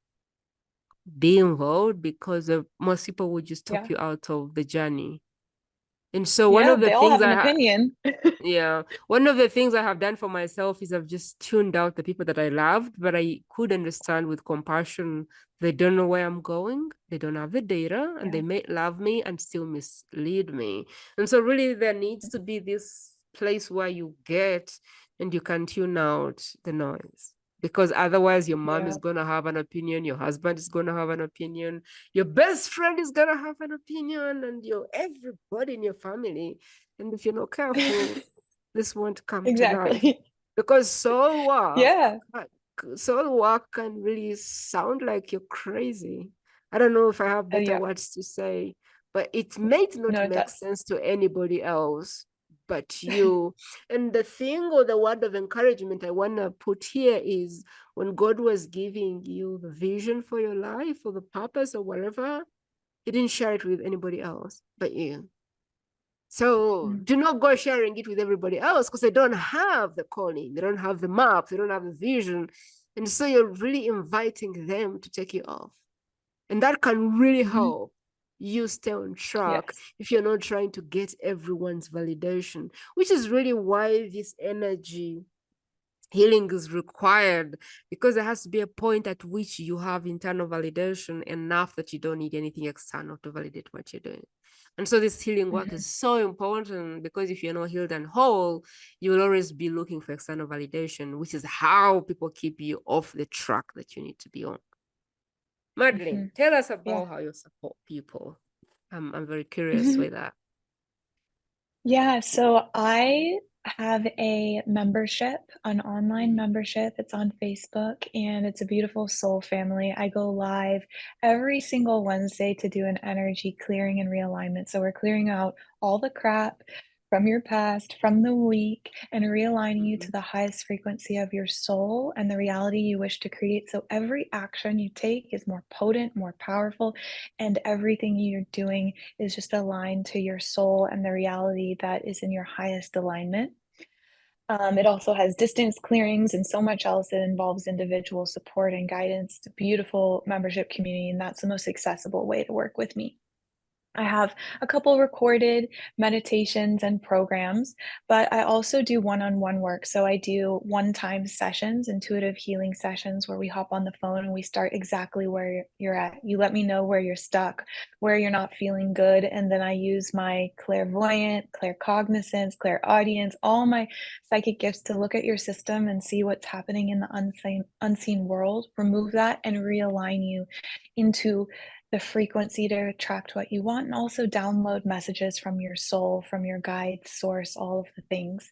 be involved because most people would just talk Yeah. you out of the journey. And so one Yeah, of the they all things have an opinion. yeah, one of the things I have done for myself is I've just tuned out the people that I loved, but I could understand with compassion. They don't know where I'm going. They don't have the data, and they Yeah. may love me and still mislead me. And so really there needs to be this place where you get and you can tune out the noise. Because otherwise your mom Yeah. is gonna have an opinion, your husband is gonna have an opinion, your best friend is gonna have an opinion, and your everybody in your family. And if you're not careful, this won't come to life. Exactly. Because Yeah. soul work can really sound like you're crazy. I don't know if I have better Yeah. words to say, but it may not No, it make does. sense to anybody else but you. And the thing or the word of encouragement I want to put here is when God was giving you the vision for your life or the purpose or whatever, He didn't share it with anybody else but you. So Mm. do not go sharing it with everybody else because they don't have the calling, they don't have the map, they don't have the vision. And so you're really inviting them to take you off. And that can really Hmm. help you stay on track Yes. if you're not trying to get everyone's validation, which is really why this energy healing is required, because there has to be a point at which you have internal validation enough that you don't need anything external to validate what you're doing. And so this healing work Hmm. is so important because if you're not healed and whole, you will always be looking for external validation, which is how people keep you off the track that you need to be on. Hmm. Madeline, tell us Yeah. about how you support people. I'm very curious with that. Yeah, so I have a membership, an online membership. It's on Facebook and it's a beautiful soul family. I go live every single Wednesday to do an energy clearing and realignment. So we're clearing out all the crap from your past, from the week, and realigning you to Mhm. the highest frequency of your soul and the reality you wish to create. So every action you take is more potent, more powerful, and everything you're doing is just aligned to your soul and the reality that is in your highest alignment. It also has distance clearings and so much else that involves individual support and guidance. It's a beautiful membership community, and that's the most accessible way to work with me. I have a couple recorded meditations and programs, but I also do one-on-one work. So I do one-time sessions, intuitive healing sessions where we hop on the phone and we start exactly where you're at. You let me know where you're stuck, where you're not feeling good, and then I use my clairvoyant, claircognizance, clairaudience, all my psychic gifts to look at your system and see what's happening in the unseen world, remove that and realign you into the frequency to attract what you want, and also download messages from your soul, from your guide, source, all of the things.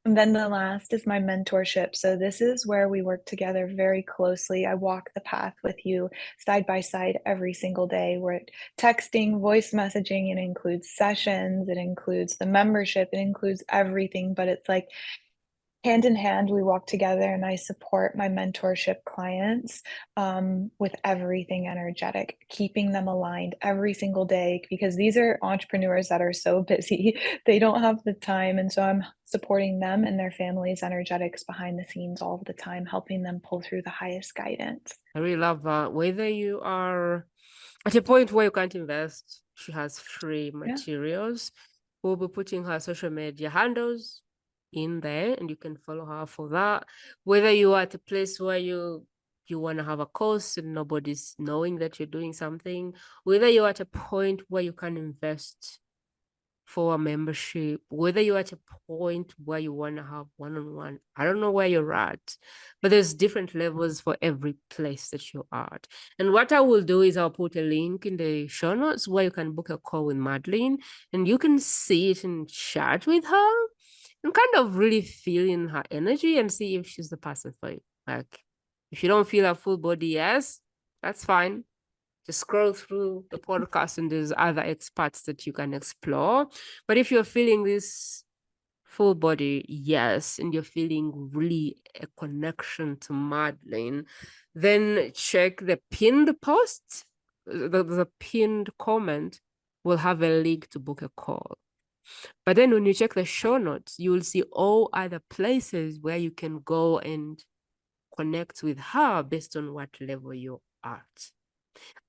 And then the last is my mentorship. So, this is where we work together very closely. I walk the path with you side by side every single day. We're texting, voice messaging. It includes sessions, it includes the membership, it includes everything. But it's like hand in hand, we walk together, and I support my mentorship clients with everything energetic, keeping them aligned every single day because these are entrepreneurs that are so busy. They don't have the time. And so I'm supporting them and their families' energetics behind the scenes all the time, helping them pull through the highest guidance. I really love that. Whether you are at a point where you can't invest, she has free Yeah. materials. We'll be putting her social media handles in there and you can follow her for that. Whether you are at a place where you want to have a course and nobody's knowing that you're doing something, whether you're at a point where you can invest for a membership, whether you're at a point where you want to have one-on-one. I don't know where you're at, but there's different levels for every place that you're at. And what I will do is I'll put a link in the show notes where you can book a call with Madeline and you can see it and chat with her and kind of really feel in her energy and see if she's the person for you. Like, if you don't feel a full body yes, that's fine. Just scroll through the podcast and there's other experts that you can explore. But if you're feeling this Full body, yes, and you're feeling really a connection to Madeline, then check the pinned post. The pinned comment will have a link to book a call. But then when you check the show notes, you will see all other places where you can go and connect with her based on what level you're at.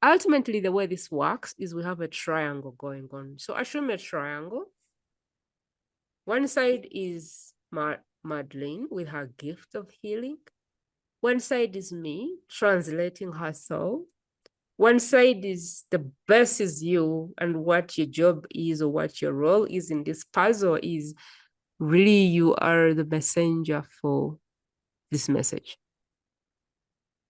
Ultimately, the way this works is we have a triangle going on. So assume a triangle. One side is Madeline with her gift of healing. One side is me translating her soul. One side is the best is you and what your job is or what your role is in this puzzle is really you are the messenger for this message.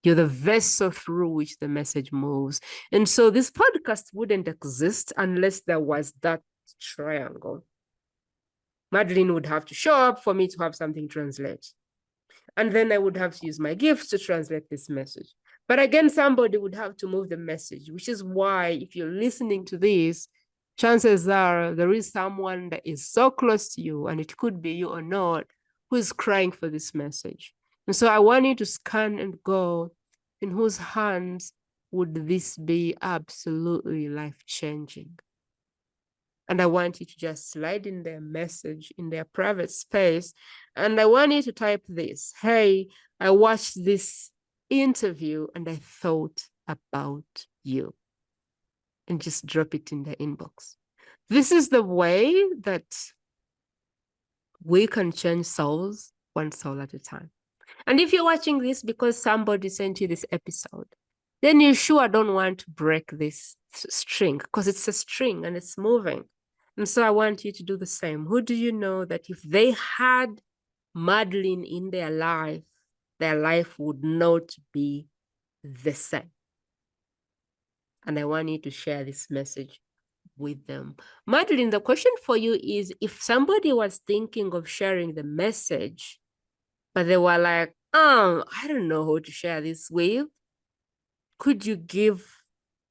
You're the vessel through which the message moves. And so this podcast wouldn't exist unless there was that triangle. Madeline would have to show up for me to have something translate. And then I would have to use my gifts to translate this message. But again, somebody would have to move the message, which is why if you're listening to this, chances are there is someone that is so close to you, and it could be you or not, who is crying for this message. And so I want you to scan and go, in whose hands would this be absolutely life-changing? And I want you to just slide in their message in their private space. And I want you to type this: hey, I watched this interview and I thought about you. And just drop it in the inbox. This is the way that we can change souls one soul at a time. And if you're watching this because somebody sent you this episode, then you sure don't want to break this string because it's a string and it's moving. And so I want you to do the same. Who do you know that if they had Madeline in their life would not be the same? And I want you to share this message with them. Madeline, the question for you is, if somebody was thinking of sharing the message, but they were like, I don't know who to share this with, could you give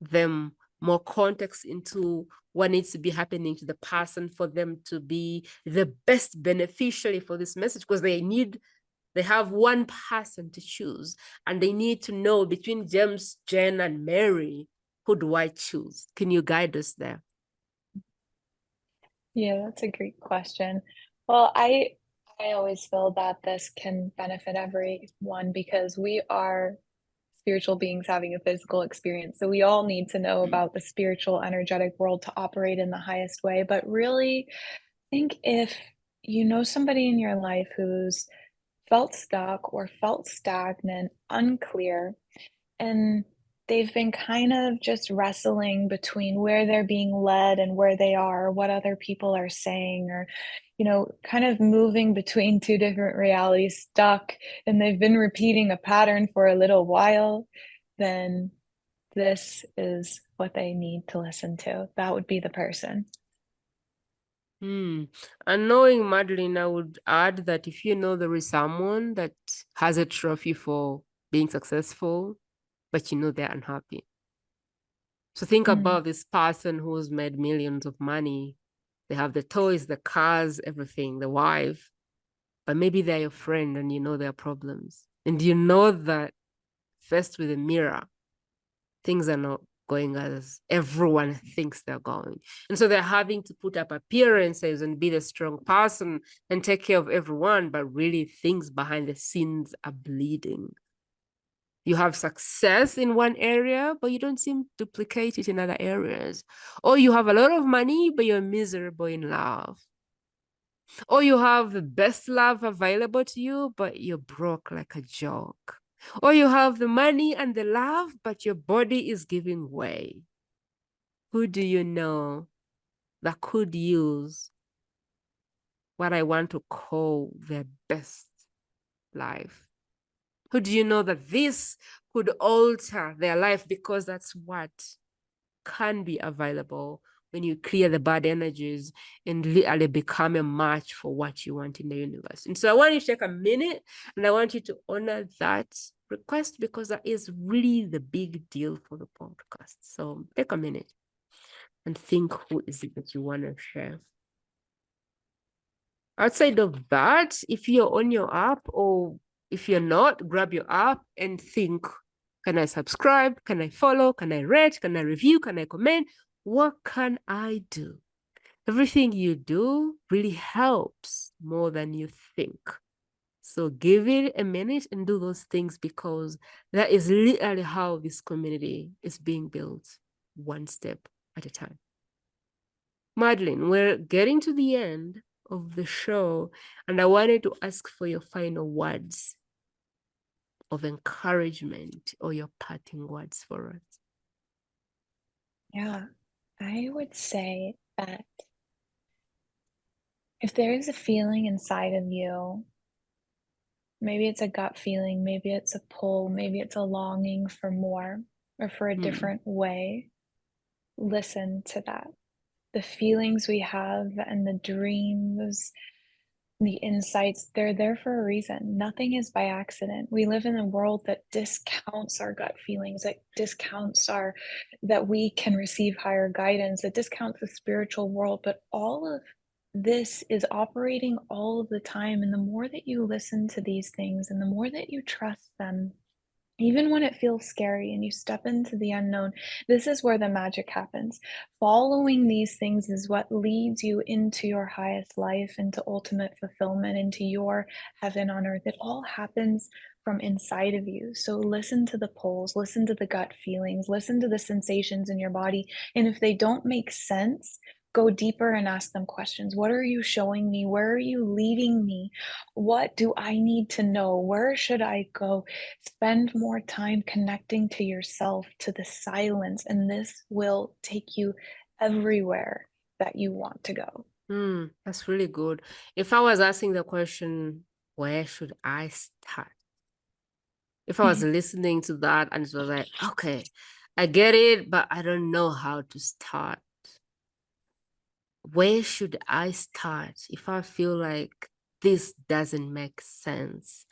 them more context into what needs to be happening to the person for them to be the best beneficiary for this message? Because they have one person to choose, and they need to know between James, Jen, and Mary, who do I choose? Can you guide us there? Yeah, that's a great question. Well, I always feel that this can benefit everyone because we are spiritual beings having a physical experience. So we all need to know about the spiritual, energetic world to operate in the highest way. But really, I think if you know somebody in your life who's felt stuck or felt stagnant, unclear, and they've been kind of just wrestling between where they're being led and where they are, what other people are saying, or, kind of moving between two different realities, stuck, and they've been repeating a pattern for a little while, then this is what they need to listen to. That would be the person. And knowing Madeline, I would add that if you know there is someone that has a trophy for being successful, but you know they're unhappy. So think about this person who's made millions of money. They have the toys, the cars, everything, the wife, but maybe they're your friend and you know their problems. And you know that faced with a mirror, things are not going as everyone thinks they're going. And so they're having to put up appearances and be the strong person and take care of everyone, but really things behind the scenes are bleeding. You have success in one area, but you don't seem to duplicate it in other areas. Or you have a lot of money, but you're miserable in love. Or you have the best love available to you, but you're broke like a joke. Or you have the money and the love, but your body is giving way. Who do you know that could use what I want to call their best life? Who do you know that this could alter their life, because that's what can be available when you clear the bad energies and literally become a match for what you want in the universe. And so I want you to take a minute and I want you to honor that request, because that is really the big deal for the podcast. So take a minute and think, who is it that you want to share? Outside of that, if you're on your app, or if you're not, grab your app and think, can I subscribe? Can I follow? Can I rate? Can I review? Can I comment? What can I do? Everything you do really helps more than you think. So give it a minute and do those things, because that is literally how this community is being built, one step at a time. Madeline, we're getting to the end of the show, and I wanted to ask for your final words of encouragement or your parting words for us. Yeah, I would say that if there is a feeling inside of you, maybe it's a gut feeling, maybe it's a pull, maybe it's a longing for more or for a Mm, different way, listen to that. The feelings we have and the dreams, the insights, they're there for a reason. Nothing is by accident. We live in a world that discounts our gut feelings, that discounts our that we can receive higher guidance, that discounts the spiritual world, but all of this is operating all of the time. And the more that you listen to these things and the more that you trust them, even when it feels scary and you step into the unknown, this is where the magic happens. Following these things is what leads you into your highest life, into ultimate fulfillment, into your heaven on earth. It all happens from inside of you. So listen to the pulls, listen to the gut feelings, listen to the sensations in your body. And if they don't make sense, go deeper and ask them questions. What are you showing me? Where are you leading me? What do I need to know? Where should I go? Spend more time connecting to yourself, to the silence, and this will take you everywhere that you want to go. that's really good. If I was asking the question, where should I start? If I was listening to that and it was like, okay, I get it, but I don't know how to start. Where should I start if I feel like this doesn't make sense?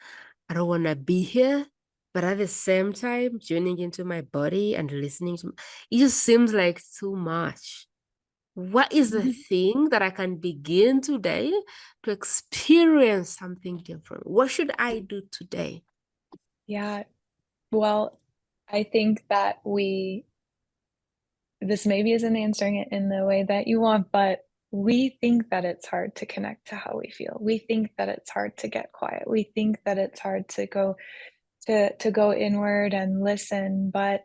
I don't want to be here, but at the same time, tuning into my body and listening to it just seems like too much. What is the thing that I can begin today to experience something different? What should I do today? Yeah, well, I think that this maybe isn't answering it in the way that you want, but we think that it's hard to connect to how we feel. We think that it's hard to get quiet. We think that it's hard to go inward and listen, but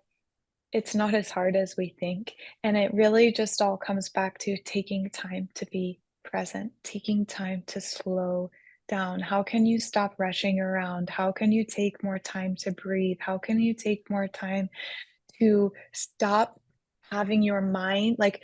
it's not as hard as we think. And it really just all comes back to taking time to be present, taking time to slow down. How can you stop rushing around? How can you take more time to breathe? How can you take more time to stop having your mind like,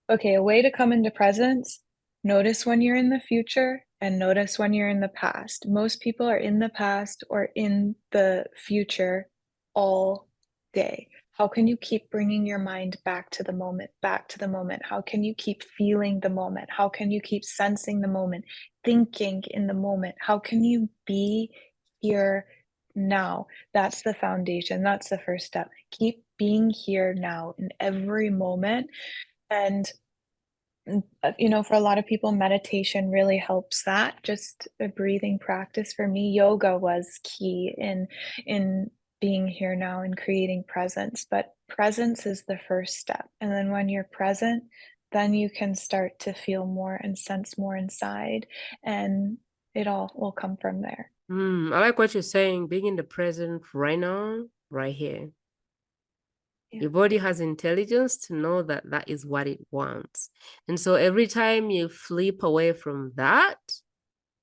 okay, a way to come into presence, notice when you're in the future and notice when you're in the past. Most people are in the past or in the future all day. How can you keep bringing your mind back to the moment, back to the moment? How can you keep feeling the moment? How can you keep sensing the moment, thinking in the moment? How can you be here now? That's the foundation. That's the first step. Keep being here now in every moment. And for a lot of people, meditation really helps that. Just a breathing practice. For me, yoga was key in being here now and creating presence. But presence is the first step. And then when you're present, then you can start to feel more and sense more inside, and it all will come from there. I like what you're saying, being in the present right now, right here. Yeah. Your body has intelligence to know that that is what it wants. And so every time you flip away from that,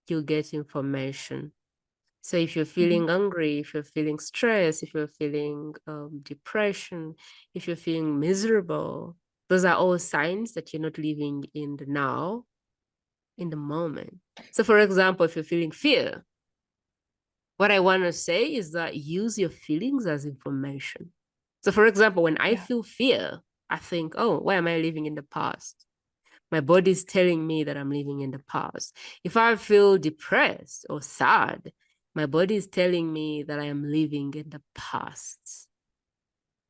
you get information. So if you're Mhm. feeling angry, if you're feeling stress, if you're feeling depression, if you're feeling miserable, those are all signs that you're not living in the now, in the moment. So for example, if you're feeling fear, what I want to say is that use your feelings as information. So for example, when I Yeah. feel fear, I think, oh, why am I living in the past? My body's telling me that I'm living in the past. If I feel depressed or sad, my body is telling me that I am living in the past.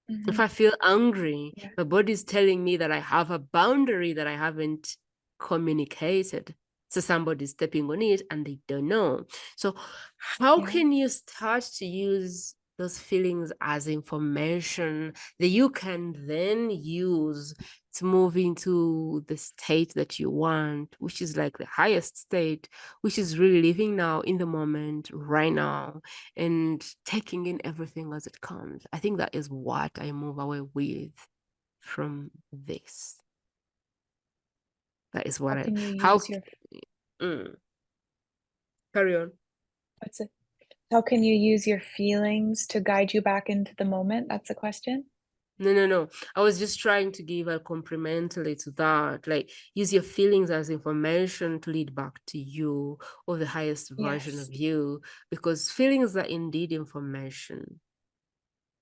If Mhm. I feel angry, Yeah. my body is telling me that I have a boundary that I haven't communicated. So somebody's stepping on it and they don't know. So how Yeah. can you start to use those feelings as information that you can then use to move into the state that you want, which is like the highest state, which is really living now in the moment right now and taking in everything as it comes? I think that is what I move away with from this. That is what How I, can you how, use your mm, carry on. what's it? How can you use your feelings to guide you back into the moment? That's the question? No. I was just trying to give a complementary to that. Like, use your feelings as information to lead back to you or the highest version Yes. of you, because feelings are indeed information.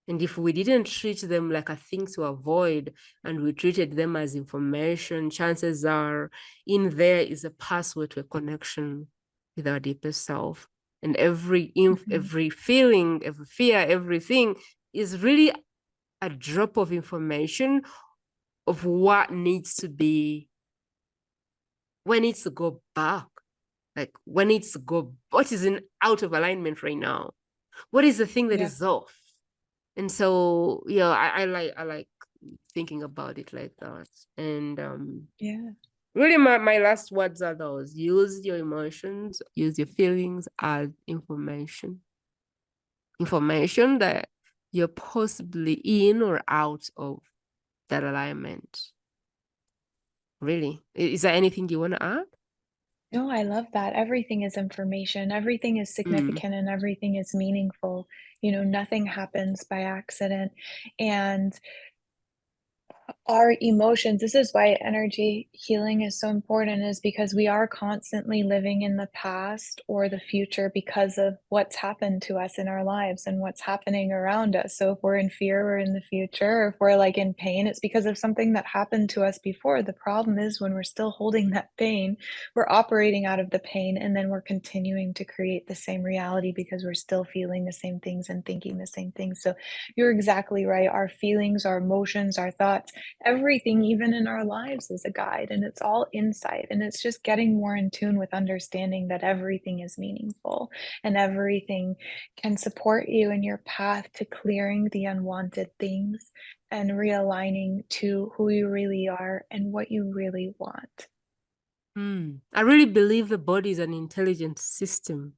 And if we didn't treat them like a thing to avoid and we treated them as information, chances are in there is a password to a connection with our deepest self. And Mhm. every feeling, every fear, everything is really a drop of information of what needs to be, when needs to go back, like when needs to go, what is in out of alignment right now, what is the thing that Yeah. is off. And so yeah, I like thinking about it like that. And Yeah. really my last words are those: use your emotions, use your feelings as information that you're possibly in or out of that alignment. Really. Is there anything you want to add? No, I love that. Everything is information, everything is Mm. significant, and everything is meaningful. Nothing happens by accident. And our emotions, this is why energy healing is so important, is because we are constantly living in the past or the future because of what's happened to us in our lives and what's happening around us. So if we're in fear, we're in the future. Or if we're like in pain, it's because of something that happened to us before. The problem is when we're still holding that pain, we're operating out of the pain, and then we're continuing to create the same reality because we're still feeling the same things and thinking the same things. So you're exactly right. Our feelings, our emotions, our thoughts, everything, even in our lives, is a guide, and it's all insight. And it's just getting more in tune with understanding that everything is meaningful and everything can support you in your path to clearing the unwanted things and realigning to who you really are and what you really want. I really believe the body is an intelligent system.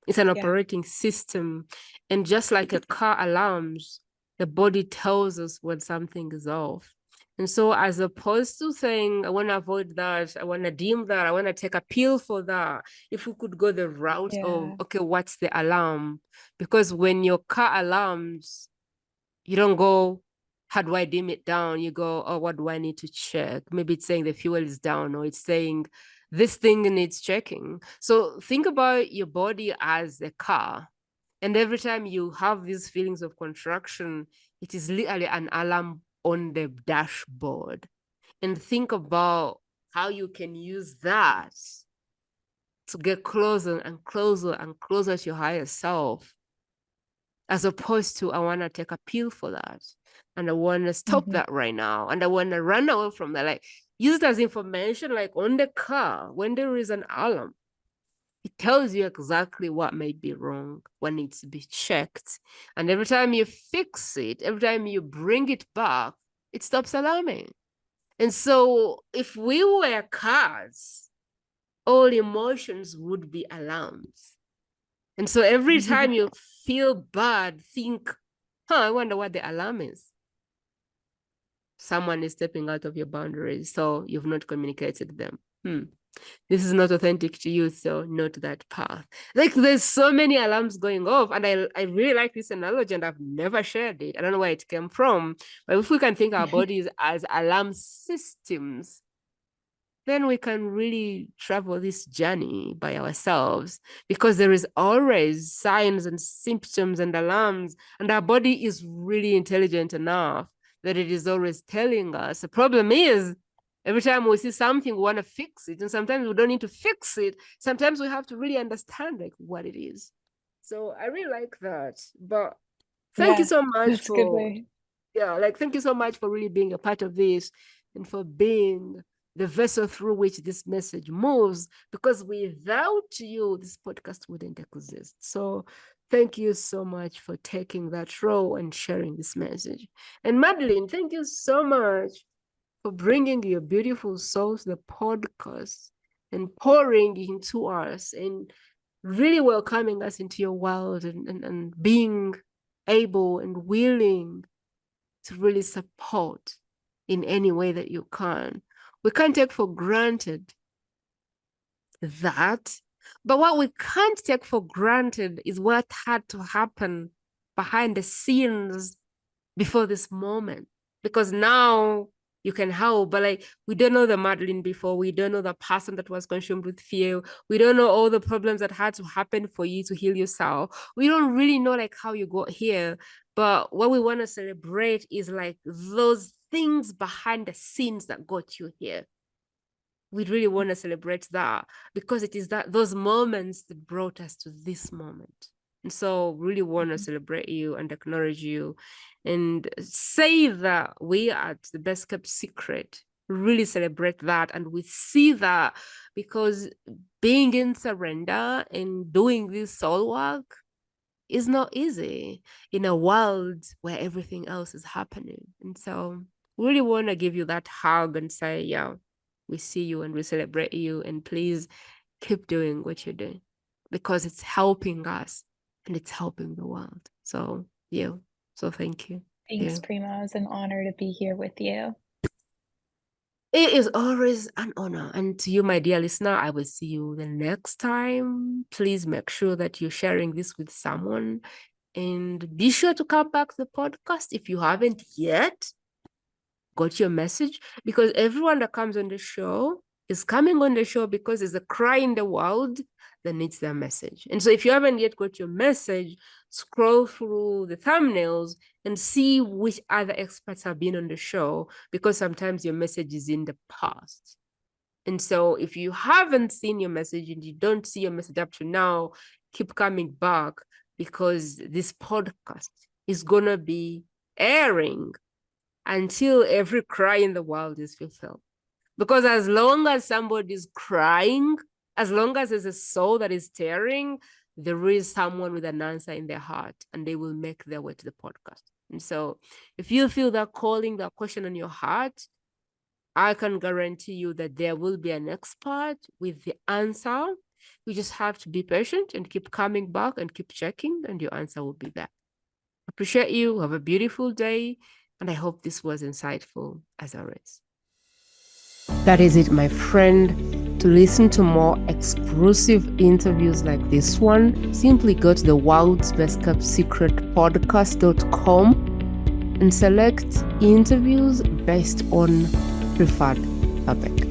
It's an Yeah. operating system. And just like a car alarms, the body tells us when something is off. And so, as opposed to saying, I want to avoid that, I want to dim that, I want to take a pill for that, if we could go the route of, Yeah. okay, what's the alarm? Because when your car alarms, you don't go, how do I dim it down? You go, oh, what do I need to check? Maybe it's saying the fuel is down, or it's saying this thing needs checking. So think about your body as a car. And every time you have these feelings of contraction, it is literally an alarm on the dashboard. And think about how you can use that to get closer and closer and closer to your higher self, as opposed to I want to take a pill for that and I want to stop Mhm. that right now and I want to run away from that. Like, use it as information, like on the car when there is an alarm, it tells you exactly what may be wrong, what needs to be checked. And every time you fix it, every time you bring it back, it stops alarming. And so if we were cars, all emotions would be alarms. And so every time you feel bad, think, I wonder what the alarm is. Someone is stepping out of your boundaries, so you've not communicated them. This is not authentic to you, so not that path. Like, there's so many alarms going off, and I really like this analogy, and I've never shared it. I don't know where it came from, but if we can think our bodies as alarm systems, then we can really travel this journey by ourselves, because there is always signs and symptoms and alarms, and our body is really intelligent enough that it is always telling us. The problem is, every time we see something, we want to fix it, and sometimes we don't need to fix it. Sometimes we have to really understand like what it is. So I really like that. But thank you Yeah, so much that's a good for, way. yeah, like, thank you so much for really being a part of this and for being the vessel through which this message moves, because without you, this podcast wouldn't exist. So thank you so much for taking that role and sharing this message. And Madeline, thank you so much for bringing your beautiful soul to the podcast and pouring into us and really welcoming us into your world and being able and willing to really support in any way that you can. We can't take for granted that, but what we can't take for granted is what had to happen behind the scenes before this moment. Because now you can help, but like, we don't know the Madeline before. We don't know the person that was consumed with fear. We don't know all the problems that had to happen for you to heal yourself. We don't really know like how you got here. But what we want to celebrate is like those things behind the scenes that got you here. We really want to celebrate that, because it is that those moments that brought us to this moment. And so really want to celebrate you and acknowledge you and say that we at the Best Kept Secret really celebrate that. And we see that, because being in surrender and doing this soul work is not easy in a world where everything else is happening. And so really want to give you that hug and say, yeah, we see you and we celebrate you, and please keep doing what you're doing, because it's helping us and it's helping the world. So yeah, so thank you. Thanks, Yeah. Prima. It was an honor to be here with you. It is always an honor. And to you, my dear listener, I will see you the next time. Please make sure that you're sharing this with someone, and be sure to come back to the podcast if you haven't yet got your message, because everyone that comes on the show is coming on the show because there's a cry in the world that needs their message. And so if you haven't yet got your message, scroll through the thumbnails and see which other experts have been on the show, because sometimes your message is in the past. And so if you haven't seen your message and you don't see your message up to now, keep coming back, because this podcast is going to be airing until every cry in the world is fulfilled. Because as long as somebody's crying, as long as there's a soul that is tearing, there is someone with an answer in their heart, and they will make their way to the podcast. And so if you feel that calling, that question in your heart, I can guarantee you that there will be an expert with the answer. You just have to be patient and keep coming back and keep checking, and your answer will be there. Appreciate you. Have a beautiful day. And I hope this was insightful as always. That is it, my friend. To listen to more exclusive interviews like this one, simply go to the World's Best Kept Secret podcast.com and select interviews based on preferred topic.